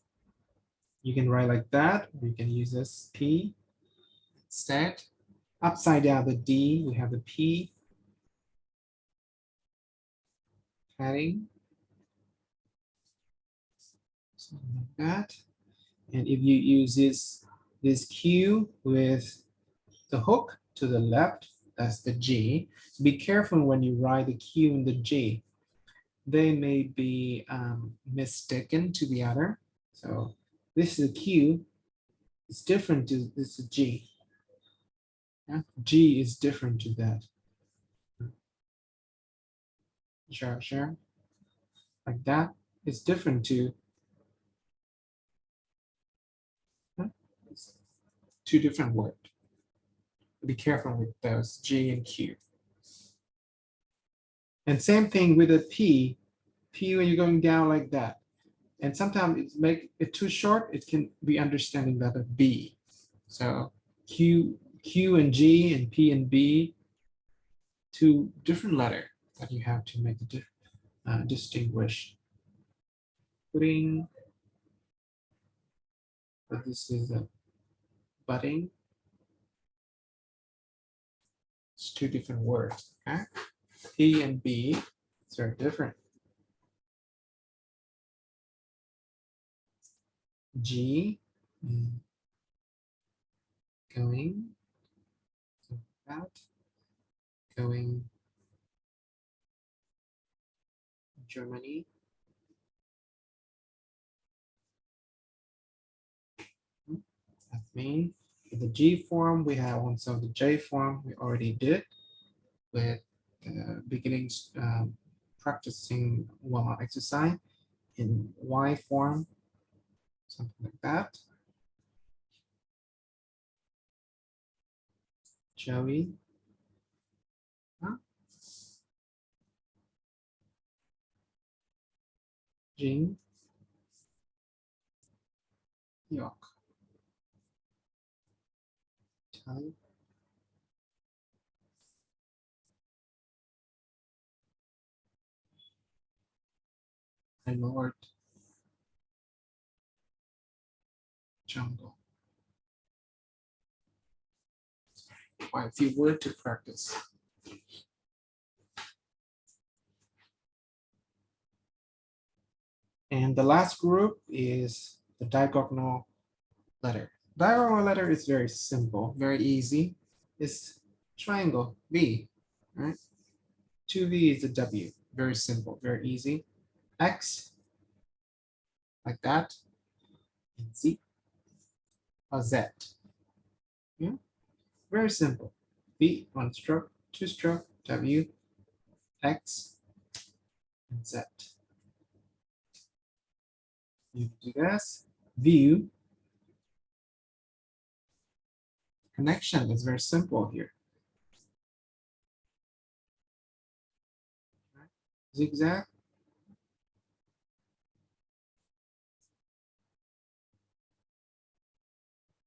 you can write like that. We can use this P instead. Upside down the D, we have the P padding. Something like that. And if you use this Q with the hook to the left, that's the G. So be careful when you write the Q and the G. They may be mistaken to the other. So this is a Q. It's different to this is G. Yeah? G is different to that. Sure. Like that. It's different to two different words. Be careful with those G and Q. And same thing with a P. P when you're going down like that. And sometimes it's make it too short, it can be understanding that a B. So Q and G and P and B two different letters that you have to make the distinguish. Putting, but this is a budding. It's two different words. Okay, P and B, it's very different. G, going, so that, going, Germany. That means the G form we have one, so the J form we already did with beginnings practicing one exercise. In Y form, something like that. Joey. Huh? Jean. York. Type. And Lord. Jungle. Quite a few words to practice. And the last group is the diagonal letter. Diagonal letter is very simple, very easy. It's triangle, V, right? 2V is a W, very simple, very easy. X, like that, and Z, a Z. Yeah, very simple. V, one stroke, two stroke, W, X, and Z. You do this, view. Connection is very simple here. Zigzag.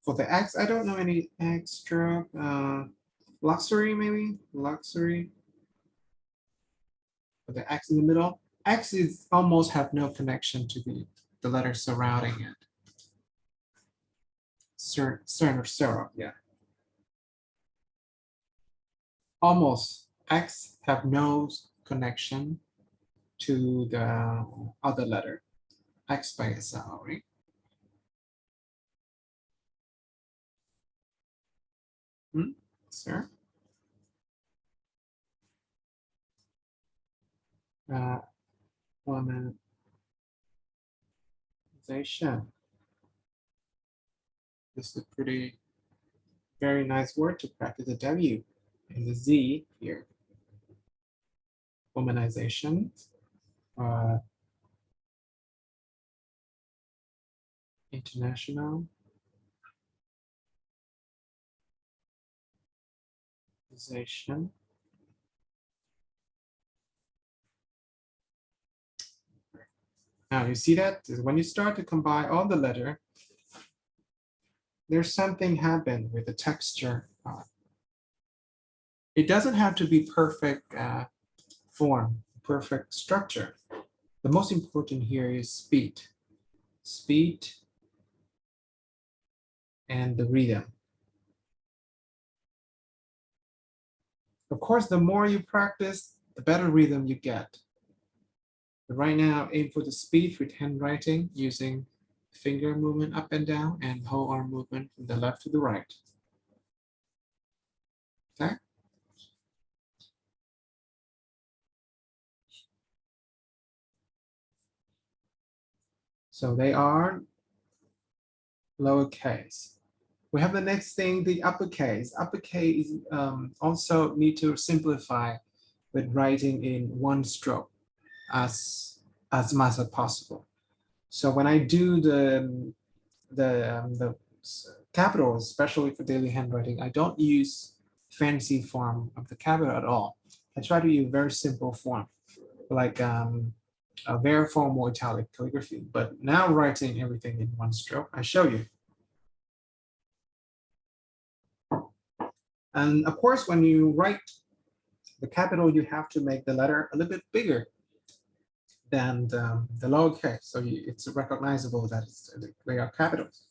For the X, I don't know any extra. Luxury, maybe? Luxury. For the X in the middle. X is almost have no connection to the letter surrounding it. CERN or syrup, yeah. Almost. X have no connection to the other letter. X by itself, right? Sir? Womanization. This is a pretty, very nice word to practice the W and the Z here. Womanization. International. Now you see that when you start to combine all the letter, there's something happen with the texture. It doesn't have to be perfect form, perfect structure. The most important here is speed. Speed and the rhythm. Of course, the more you practice, the better rhythm you get. But right now, aim for the speed with handwriting using finger movement up and down and whole arm movement from the left to the right. Okay. So they are lowercase. We have the next thing, the uppercase. Uppercase also need to simplify with writing in one stroke as much as possible. So when I do the capitals, especially for daily handwriting, I don't use fancy form of the capital at all. I try to use very simple form, like a very formal italic calligraphy. But now writing everything in one stroke, I show you. And of course, when you write The capital, you have to make the letter a little bit bigger than the lowercase, so it's recognizable that they are capitals.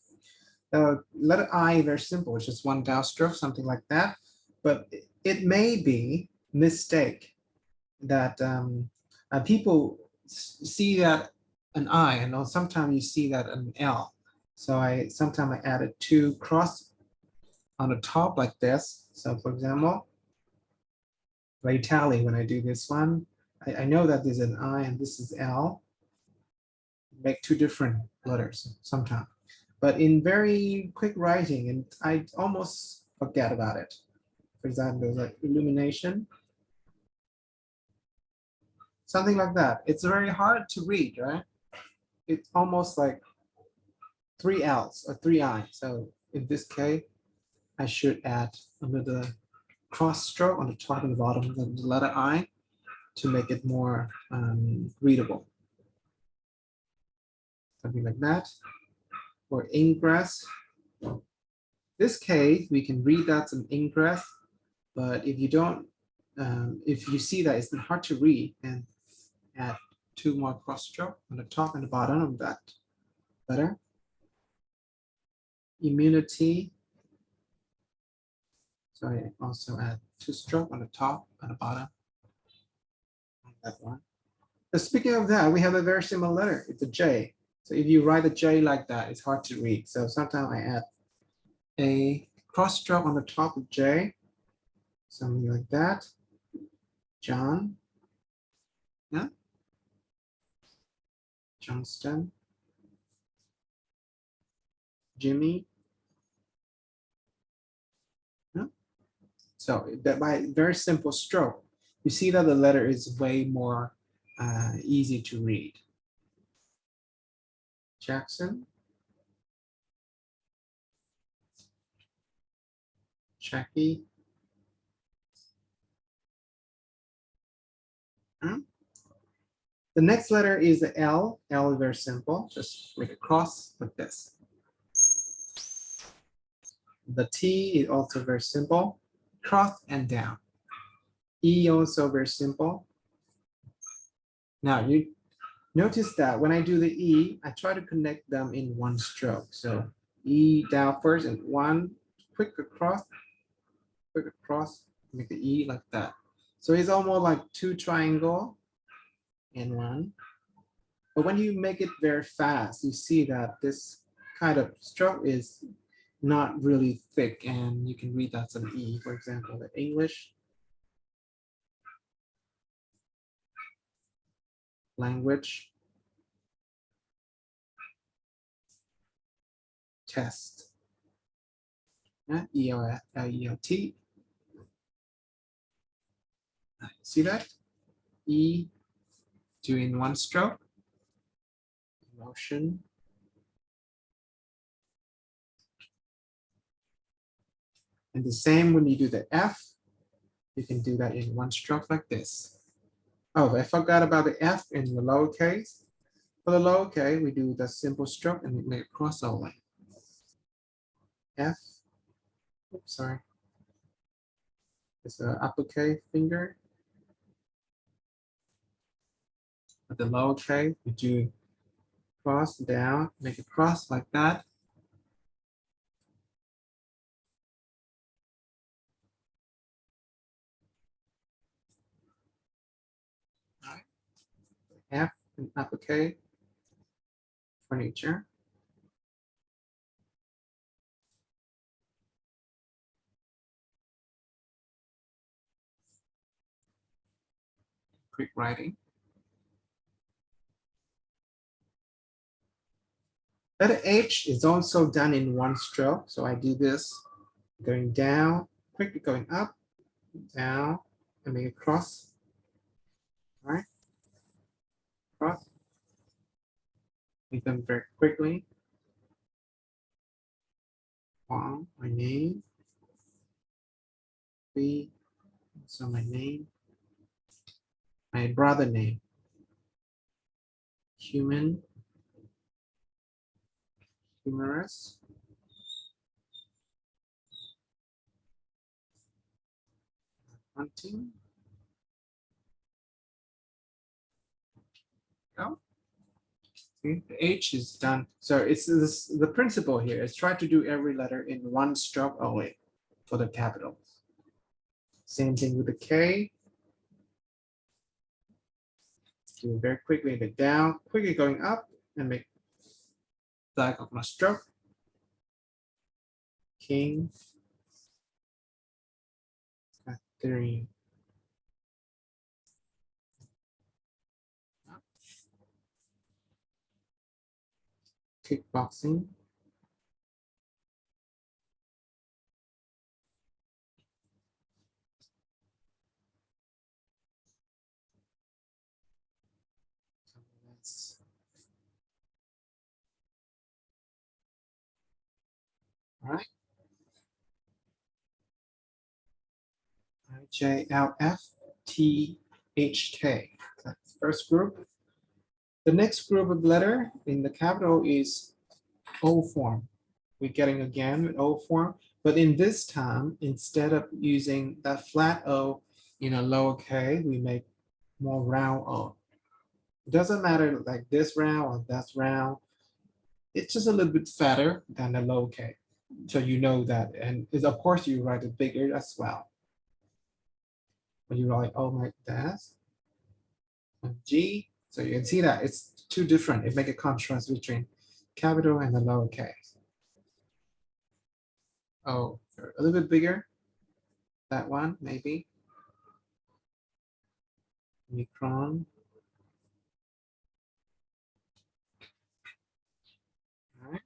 The letter I, very simple, it's just one downstroke, something like that. But it may be mistake that people see that an I, and sometimes you see that an L. So sometimes I added two cross on the top like this. So for example, by Italic, when I do this one, I know that there's an I and this is L. Make two different letters sometimes. But in very quick writing, and I almost forget about it. For example, like illumination, something like that. It's very hard to read, right? It's almost like three L's or three I. So in this case, I should add another cross stroke on the top and the bottom of the letter I to make it more readable. Something like that. Or ingress. This case, we can read that's an ingress, but if you don't, if you see that it's hard to read, and add two more cross stroke on the top and the bottom of that letter. Immunity. So I also add two stroke on the top and the bottom. That one. But speaking of that, we have a very similar letter. It's a J. So if you write a J like that, it's hard to read. So sometimes I add a cross stroke on the top of J, something like that. John. Yeah. Johnston. Jimmy. Yeah. So that by very simple stroke, you see that the letter is way more easy to read. Jackson. Jackie. The next letter is the L. L is very simple. Just make a cross like this. The T is also very simple. Cross and down. E also very simple. Now you notice that when I do the E, I try to connect them in one stroke. So E down first and one quick across, make the E like that. So it's almost like two triangle and one. But when you make it very fast, you see that this kind of stroke is not really thick, and you can read that's an E, for example, the English, language, test, yeah, E-L-T. See that? E, doing one stroke, emotion, and the same when you do the F, you can do that in one stroke like this. Oh, I forgot about the F in the lowercase. For the lowercase, we do the simple stroke and we make a crossover. F, oops, sorry. It's an uppercase finger. At the lowercase, we do cross down, make a cross like that. All right. F and uppercase, furniture. Quick writing. Letter H is also done in one stroke. So I do this, going down, quickly going up, down, and make a cross. All right, cross. Make them very quickly. One, my name. Three, so my name. My brother name. Human. Humorous. Hunting. go. See, the H is done. So it's this, the principle here is try to do every letter in one stroke only for the capitals. Same thing with the K. Do it very quickly, the down, quickly going up and make diagonal stroke. King, Catherine. Kickboxing. All right. JLFTHK. That's the first group. The next group of letter in the capital is O form. We're getting again with O form, but in this time, instead of using that flat O in a lower K, we make more round O. It doesn't matter like this round or that's round. It's just a little bit fatter than the low K. So you know that, and of course you write it bigger as well. When you write O like that, and G, so you can see that it's two different. It makes a contrast between capital and the lower case. Oh, a little bit bigger. That one, maybe. Micron. All right.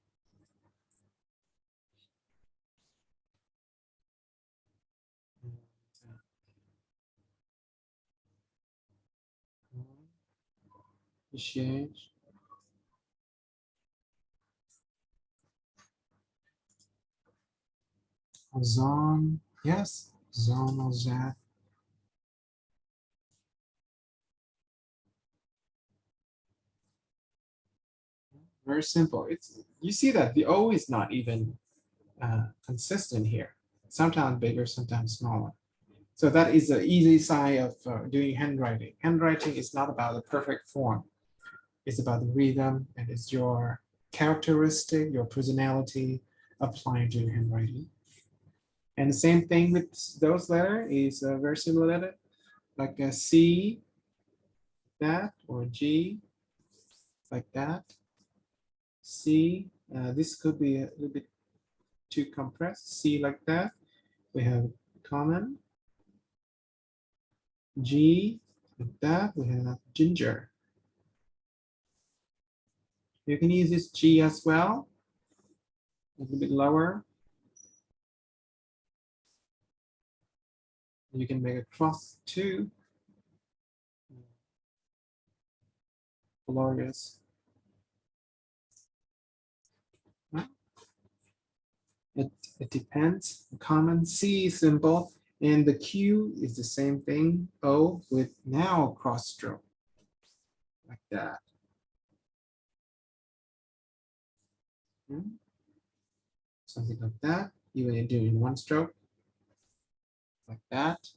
Change. Zone, yes, zone or that. Very simple. It's, you see that the O is not even consistent here. Sometimes bigger, sometimes smaller. So that is an easy sign of doing handwriting. Handwriting is not about the perfect form. It's about the rhythm, and it's your characteristic, your personality applying to your handwriting. And the same thing with those letters is a very similar letter, like a C, that, or G, like that. C, this could be a little bit too compressed. C like that. We have common. G, like that. We have ginger. You can use this G as well, a little bit lower. You can make a cross too. Glorious. It depends. Common C symbol, and the Q is the same thing. O with now cross stroke, like that. Something like that. You want to do in one stroke, like that.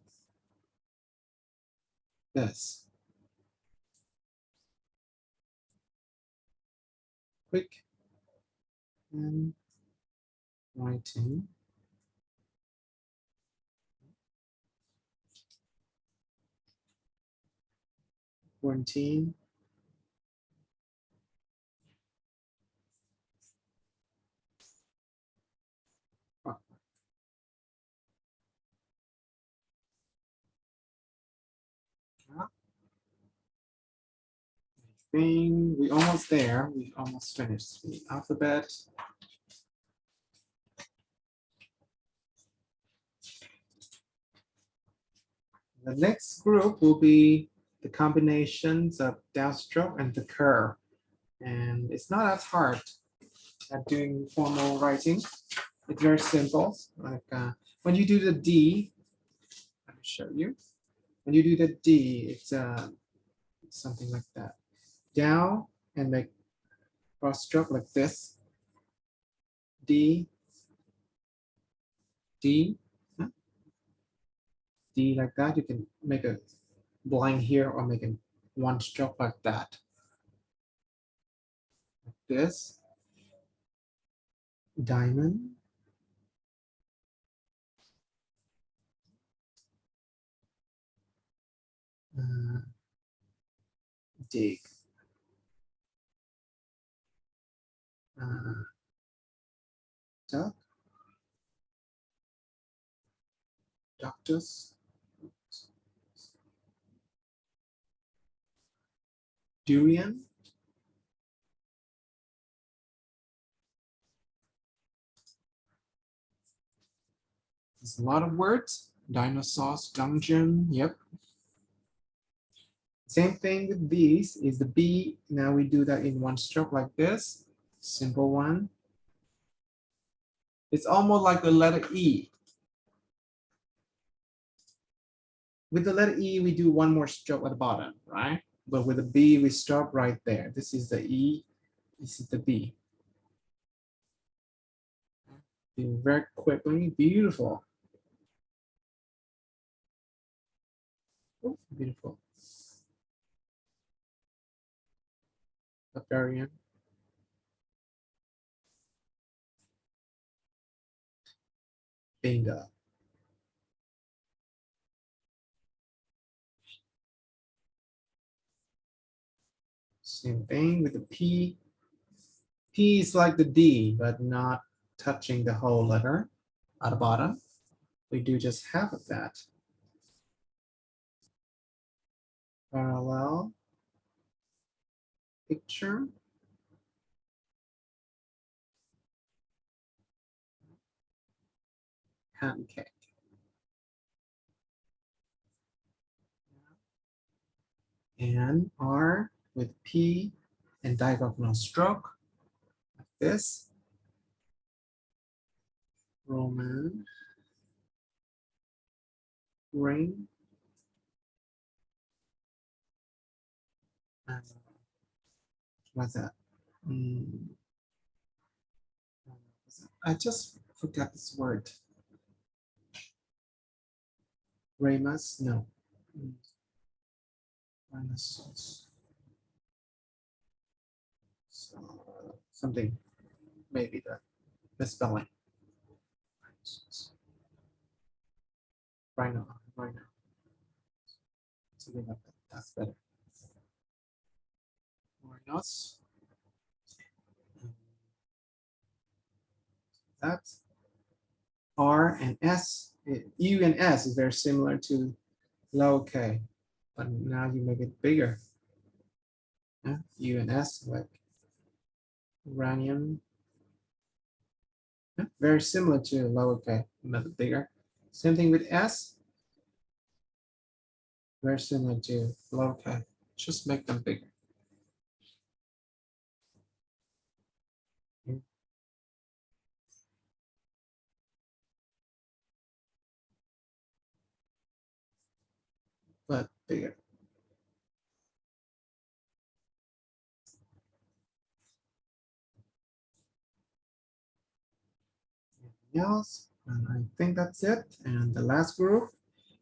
This. Quick and writing. Quarantine. We almost there. We almost finished the alphabet. The next group will be the combinations of downstroke and the curve. And it's not as hard at doing formal writing. It's very simple. Like when you do the D, let me show you. When you do the D, it's something like that. Down and make cross stroke like this. D, D, D like that. You can make a blind here or make a one stroke like that. this. Diamond. Dig. Duck. Doctors. Durian. There's a lot of words. Dinosaurs, dungeon, yep. Same thing with these is the B. Now we do that in one stroke like this. Simple one. It's almost like the letter E. With the letter E, we do one more stroke at the bottom, right? But with the B, we stop right there. This is the E, this is the B. Very quickly, beautiful. Oh, beautiful. Barbarian. Bingo. Same thing with the P. P is like the D, but not touching the whole letter at the bottom. We do just half of that. Parallel. Picture. Pancake. And R with P and diagonal stroke like this. Roman ring. What's that? I just forgot this word. Ramus? No. Renaissance. So, something, maybe the spelling. Rhino. Something like that. That's better. Rhinos. That. R and S. U and S is very similar to low K, but now you make it bigger. Yeah? U and S, like uranium. Yeah? Very similar to lower K, but bigger. Same thing with S. Very similar to lower K. Just make them bigger. But bigger. Anything else? And I think that's it. And the last group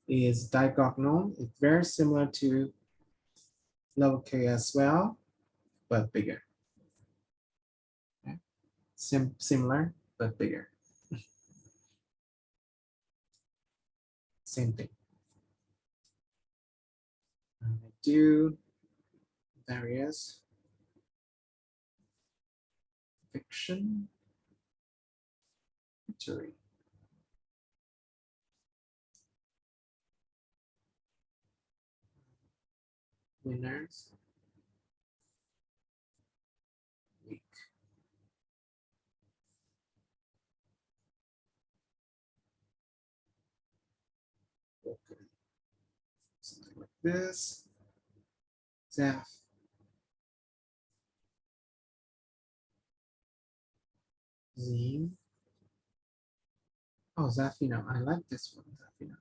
is diagonal. It's very similar to lower K as well, but bigger. Okay. Similar, but bigger. Same thing. And I do various fiction, victory. Winners, week. Okay. Something like this. Zaf. Zine. Oh, Zafino. I like this one, Zafino.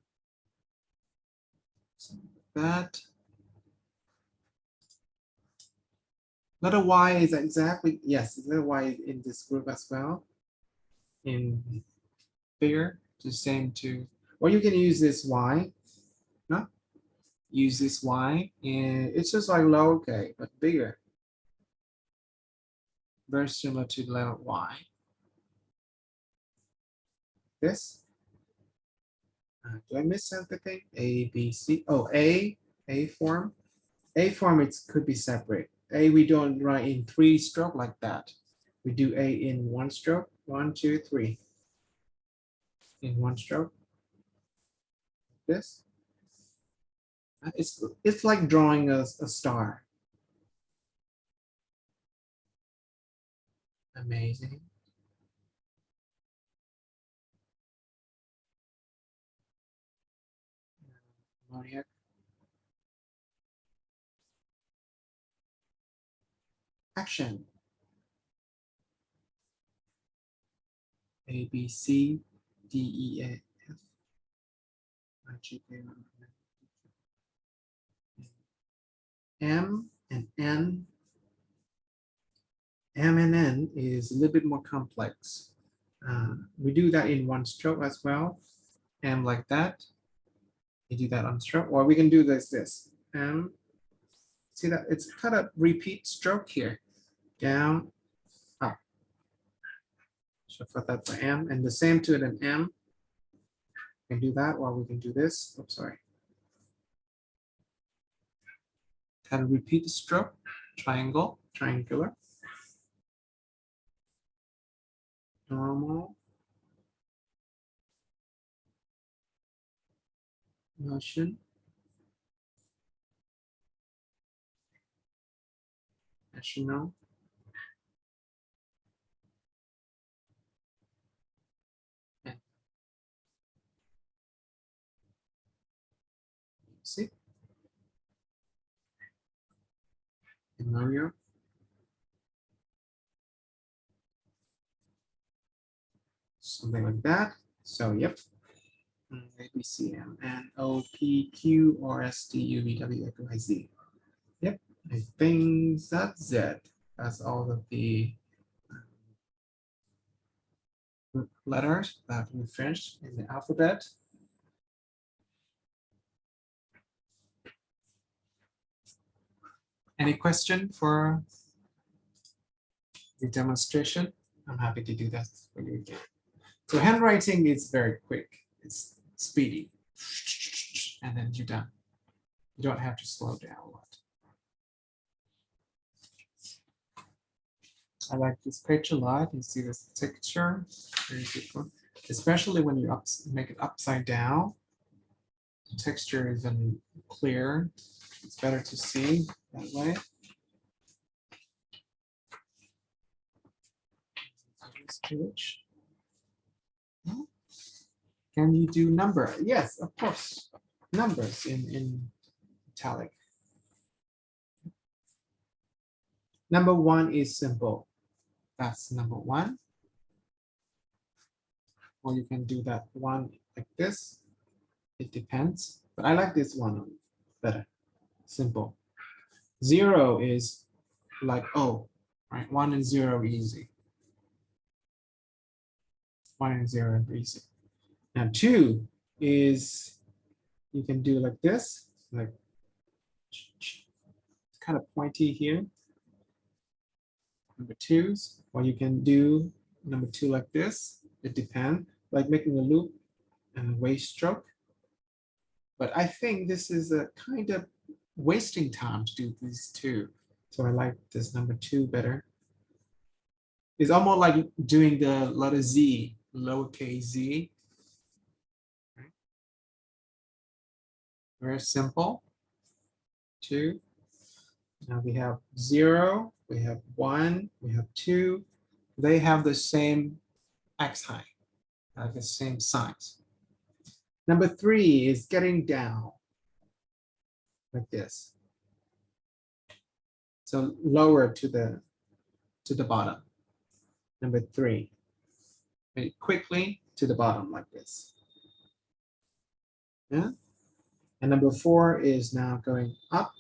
Something like that. Letter Y is exactly, yes, letter Y in this group as well. In bigger, the same to, or you can use this Y. No? Use this Y, and it's just like low K, but bigger. very similar to the letter Y. This. Do I miss something? A, B, C. Oh, A form. A form, it could be separate. A, we don't write in 3 stroke like that. We do A in 1 stroke. 1, 2, 3. In 1 stroke. This. It's like drawing a star. Amazing. Zodiac. Action. A, B, C, D, E, F. M and N. M and N is a little bit more complex. We do that in 1 stroke as well. M like that. You do that on stroke, or we can do this. M. See that it's kind of repeat stroke here. Down, up. So for that for M, and the same to an M. We can do that, or we can do this. Oops, sorry. Kind of repeat the stroke. Triangle, triangular. Normal. Motion. National. And see. And Mario. Something like that. So yep. A, B, C, M, N, O, P, Q, R, S, T, U, V, W, X, Y, Z. Yep, I think that's it. That's all of the letters that we finished in the alphabet. Any question for the demonstration? I'm happy to do that for you again. So handwriting is very quick. It's speedy. And then you're done. You don't have to slow down a lot. I like this page a lot. You see this texture, very good one. Especially when you make it upside down. The texture is then clear. It's better to see that way. This page. Can you do number? Yes, of course. Numbers in italic. Number 1 is simple. That's number 1. Or you can do that one like this. It depends. But I like this one better. Simple. 0 is like O, right? 1 and 0 easy. 1 and 0 easy. Now 2 is, you can do like this, like kind of pointy here. Number 2s, or you can do number 2 like this. It depends, like making a loop and a waist stroke. But I think this is a kind of wasting time to do these 2. So I like this number 2 better. It's almost like doing the letter Z, lowercase z. Right. Very simple. 2. Now we have 0, we have 1, we have 2. They have the same x height, the same size. Number 3 is getting down like this. So lower to the bottom. Number 3, very quickly to the bottom like this. Yeah. And number 4 is now going up.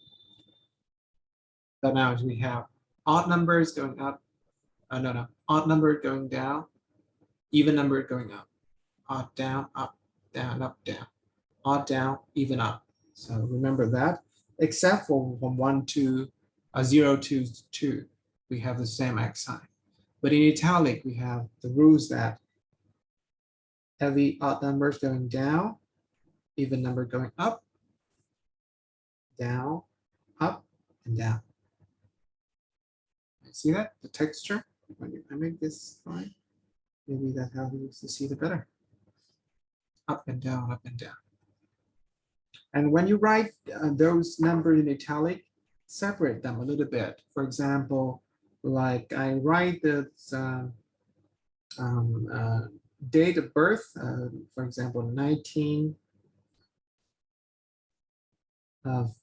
So now we have odd numbers going up. Oh, no. Odd number going down. Even number going up. Odd down, up, down, up, down. Odd down, even up. So remember that. Except for from 1 to 0 to 2, we have the same x sign. But in italic, we have the rules that every odd number is going down, even number going up, down, up, and down. See that? The texture? When I make this fine, maybe that helps you to see it better. Up and down, up and down. And when you write those numbers in italic, separate them a little bit. For example, like I write the date of birth, for example, 19 of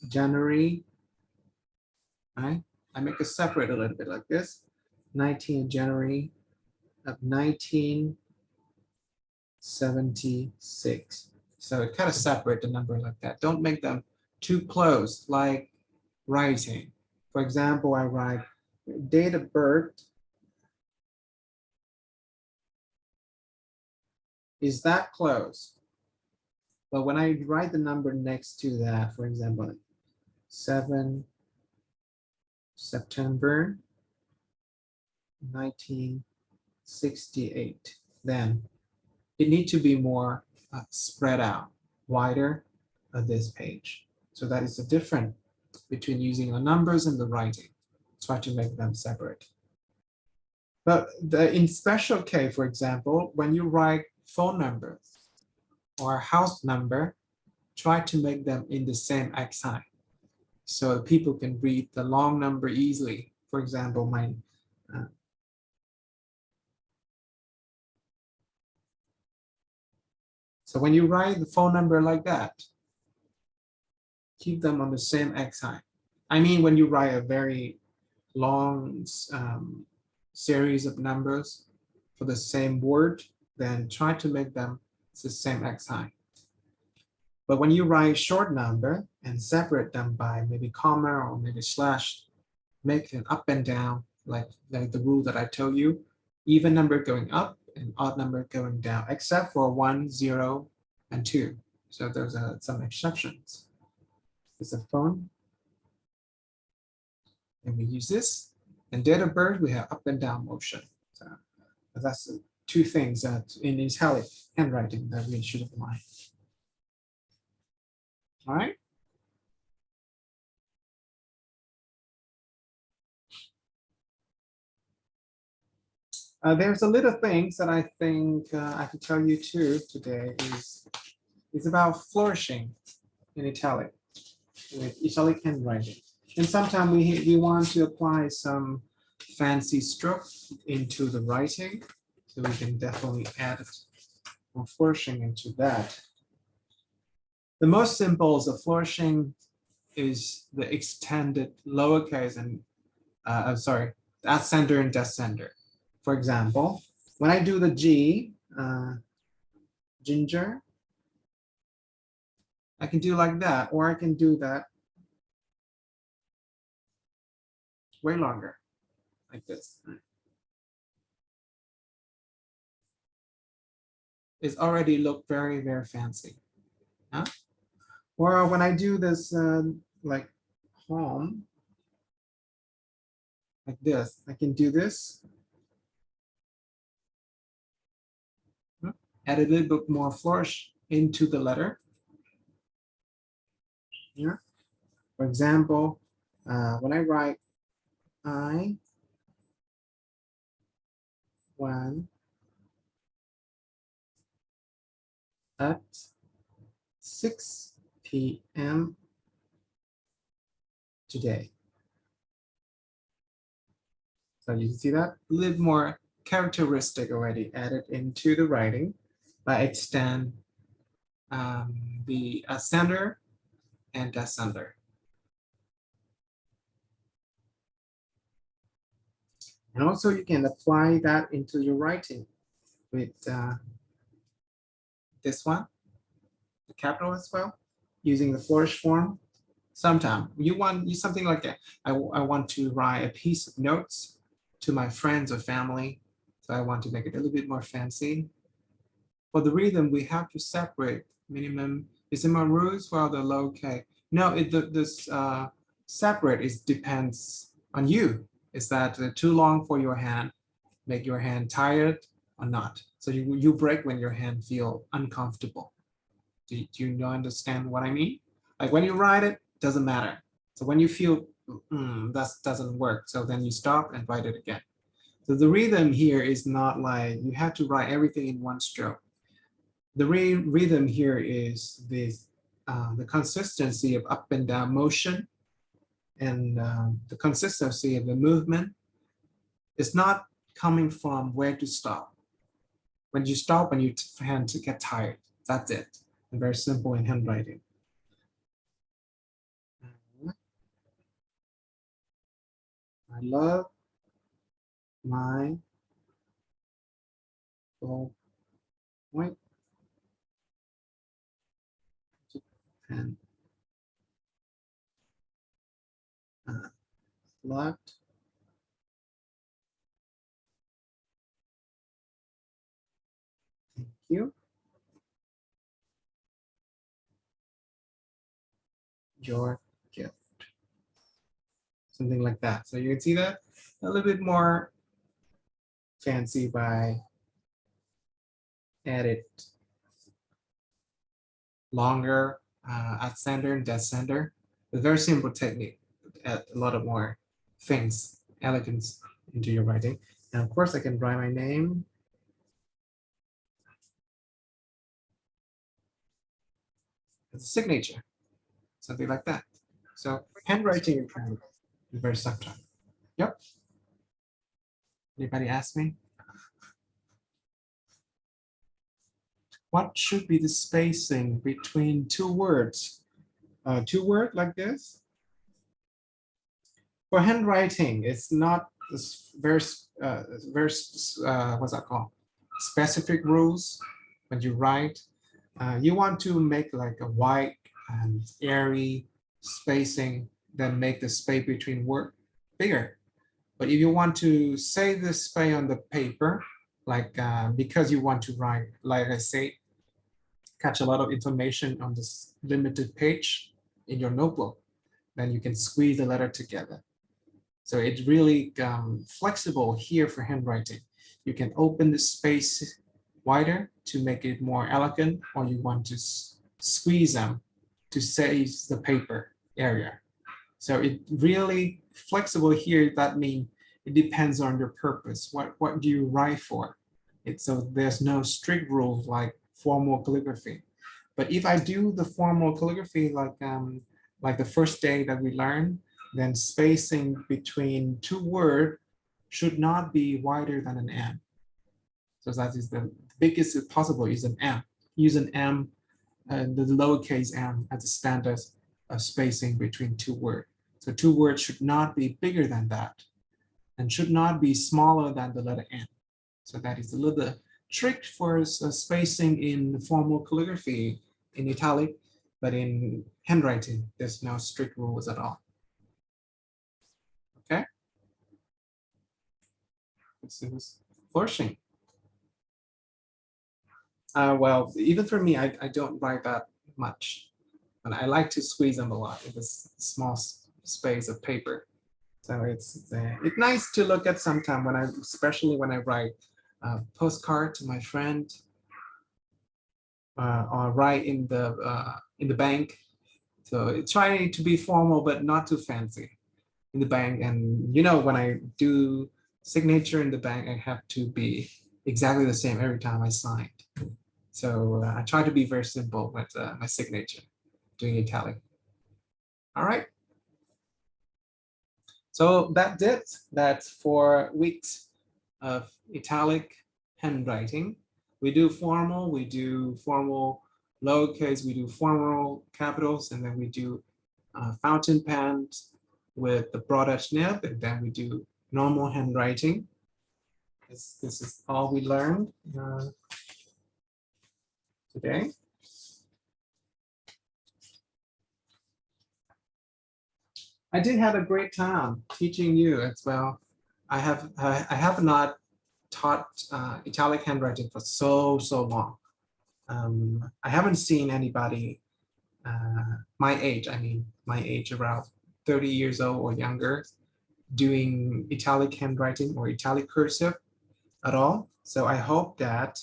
January, right? I make it separate a little bit like this, 19 January of 1976. So it kind of separate the number like that. Don't make them too close, like writing. For example, I write date of birth is that close. But when I write the number next to that, for example, 7 September 1968, then it needs to be more spread out, wider on this page. So that is the difference between using the numbers and the writing. Try to make them separate. But in special case, for example, when you write phone numbers or house number, try to make them in the same accent so people can read the long number easily. For example, mine. So when you write the phone number like that, keep them on the same accent. I mean, when you write a very long series of numbers for the same word, then try to make them the same accent. But when you write short number and separate them by maybe comma or maybe slash, make it up and down, like the rule that I told you, even number going up and odd number going down, except for 1, 0, and 2. So those are some exceptions. It's a phone. And we use this. And date of birth, we have up and down motion. So that's the two things that in italic handwriting that we should apply. All right. There's a little things that I think I can tell you too today is about flourishing in italic, with italic handwriting. And sometimes we want to apply some fancy stroke into the writing, so we can definitely add more flourishing into that. The most simple of flourishing is the extended lowercase and ascender and descender. For example, when I do the G, ginger, I can do like that, or I can do that way longer, like this. It's already look very, very fancy. Huh? Or when I do this like home, like this, I can do this. Add a little bit more flourish into the letter. Yeah. For example, when I write I 1 at 6 p.m. today. So you see that a little more characteristic already added into the writing by extend the ascender and descender. And also you can apply that into your writing with this one, the capital as well, using the flourish form. Sometimes you want something like that. I want to write a piece of notes to my friends or family. So I want to make it a little bit more fancy. For the reason we have to separate minimum decimal rules for the lowercase. No, this separate depends on you. Is that too long for your hand? Make your hand tired or not? So you break when your hand feel uncomfortable. Do you understand what I mean? Like when you write it, doesn't matter. So when you feel that doesn't work, so then you stop and write it again. So the rhythm here is not like you have to write everything in one stroke. The rhythm here is this, the consistency of up and down motion, and the consistency of the movement is not coming from where to stop. When you stop and you hand to get tired, that's it. And very simple in handwriting. I love my ball point and locked. Thank you. Your gift. Something like that. So you can see that a little bit more fancy by added longer ascender and descender. It's a very simple technique. Add a lot of more things, elegance into your writing. And of course, I can write my name. It's a signature, something like that. So handwriting is very subtle. Yep. Anybody ask me? What should be the spacing between two words? Two words like this? For handwriting, it's not very what's that called? Specific rules when you write. You want to make like a wide and airy spacing, then make the space between words bigger. But if you want to save the space on the paper, like because you want to write, like I say, catch a lot of information on this limited page in your notebook, then you can squeeze the letter together. So it's really flexible here for handwriting. You can open the space wider to make it more elegant, or you want to squeeze them to save the paper area. So it really flexible here. That means it depends on your purpose. What do you write for? So there's no strict rule like formal calligraphy. But if I do the formal calligraphy like the first day that we learned, then spacing between two words should not be wider than an M. So that is the biggest possible is an M. Use an M, the lowercase m as a standard of spacing between two words. So two words should not be bigger than that and should not be smaller than the letter N. So that is a little trick for spacing in formal calligraphy in italic, but in handwriting, there's no strict rules at all. Okay. This is flourishing. Well, even for me, I don't write that much, but I like to squeeze them a lot in this small space of paper. So it's nice to look at sometime when especially when I write a postcard to my friend, or write in the bank. So try to be formal, but not too fancy in the bank. And you know, when I do signature in the bank, I have to be exactly the same every time I sign. So I try to be very simple with my signature, doing italic. All right. So that's it. That's 4 weeks of italic handwriting. We do formal lowercase, we do formal capitals, and then we do fountain pens with the broad edge nib, and then we do normal handwriting. This is all we learned today. I did have a great time teaching you as well. I have not taught italic handwriting for so long. I haven't seen anybody my age, around 30 years old or younger, doing italic handwriting or italic cursive at all. So I hope that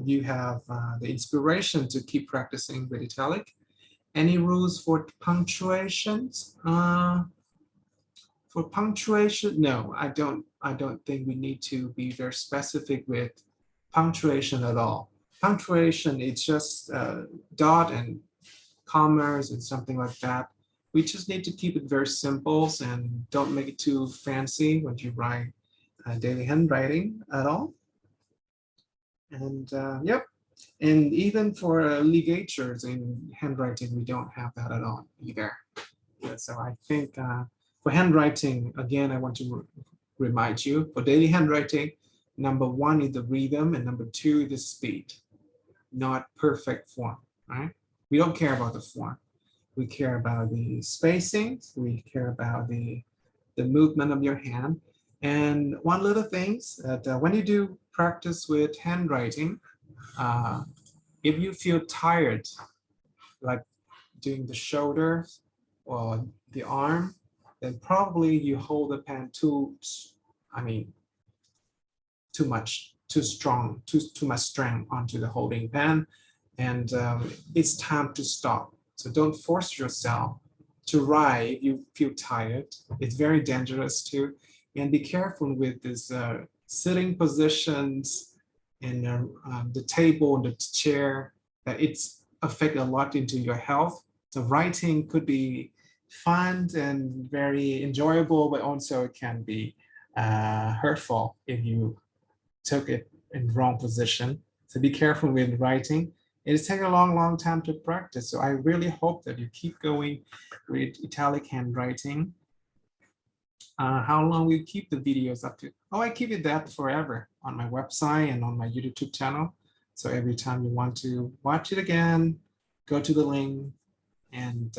you have the inspiration to keep practicing with italic. Any rules for punctuations? For punctuation, no, I don't think we need to be very specific with punctuation at all. Punctuation, it's just dot and commas and something like that. We just need to keep it very simple and don't make it too fancy when you write daily handwriting at all. And yep, and even for ligatures in handwriting, we don't have that at all either. So I think for handwriting, again, I want to remind you, for daily handwriting, number one is the rhythm and number two is the speed, not perfect form, right? We don't care about the form. We care about the spacing. We care about the movement of your hand. And one little thing that when you do practice with handwriting, if you feel tired, like doing the shoulders or the arm, then probably you hold the pen too much, too strong, too much strength onto the holding pen. And it's time to stop. So don't force yourself to write if you feel tired. It's very dangerous too. And be careful with this sitting positions and the table and the chair, that it's affect a lot into your health. So writing could be fun and very enjoyable, but also it can be hurtful if you took it in the wrong position. So be careful with writing. It's taken a long time to practice. So I really hope that you keep going with italic handwriting. How long will you keep the videos up to? Oh, I keep it that forever on my website and on my YouTube channel. So every time you want to watch it again, go to the link and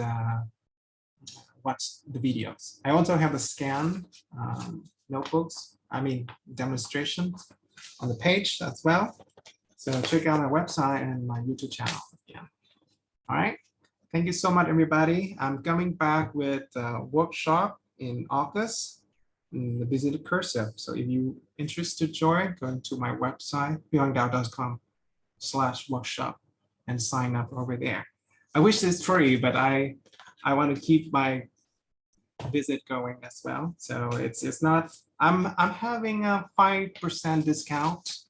watch the videos. I also have a scan notebooks, demonstrations on the page as well. So check out my website and my YouTube channel again. All right. Thank you so much, everybody. I'm coming back with a workshop in August in the Business Cursive. So if you're interested to join, go to my website, beyonddao.com/workshop and sign up over there. I wish it's free, but I want to keep my visit going as well. So it's not, I'm having a 5% discount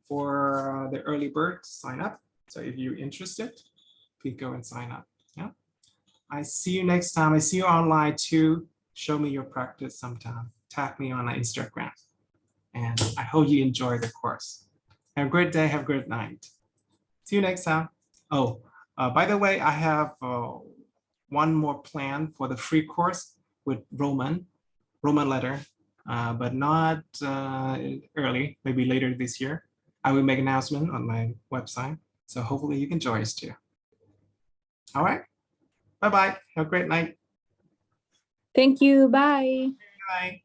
for the early bird sign up. So if you're interested, please go and sign up. Yeah. I see you next time. I see you online too. Show me your practice sometime. Tag me on Instagram. And I hope you enjoy the course. Have a great day. Have a great night. See you next time. Oh, by the way, I have one more plan for the free course with Roman letter, but not early, maybe later this year. I will make an announcement on my website. So hopefully you can join us too. All right. Bye-bye. Have a great night. Thank you. Bye. Bye.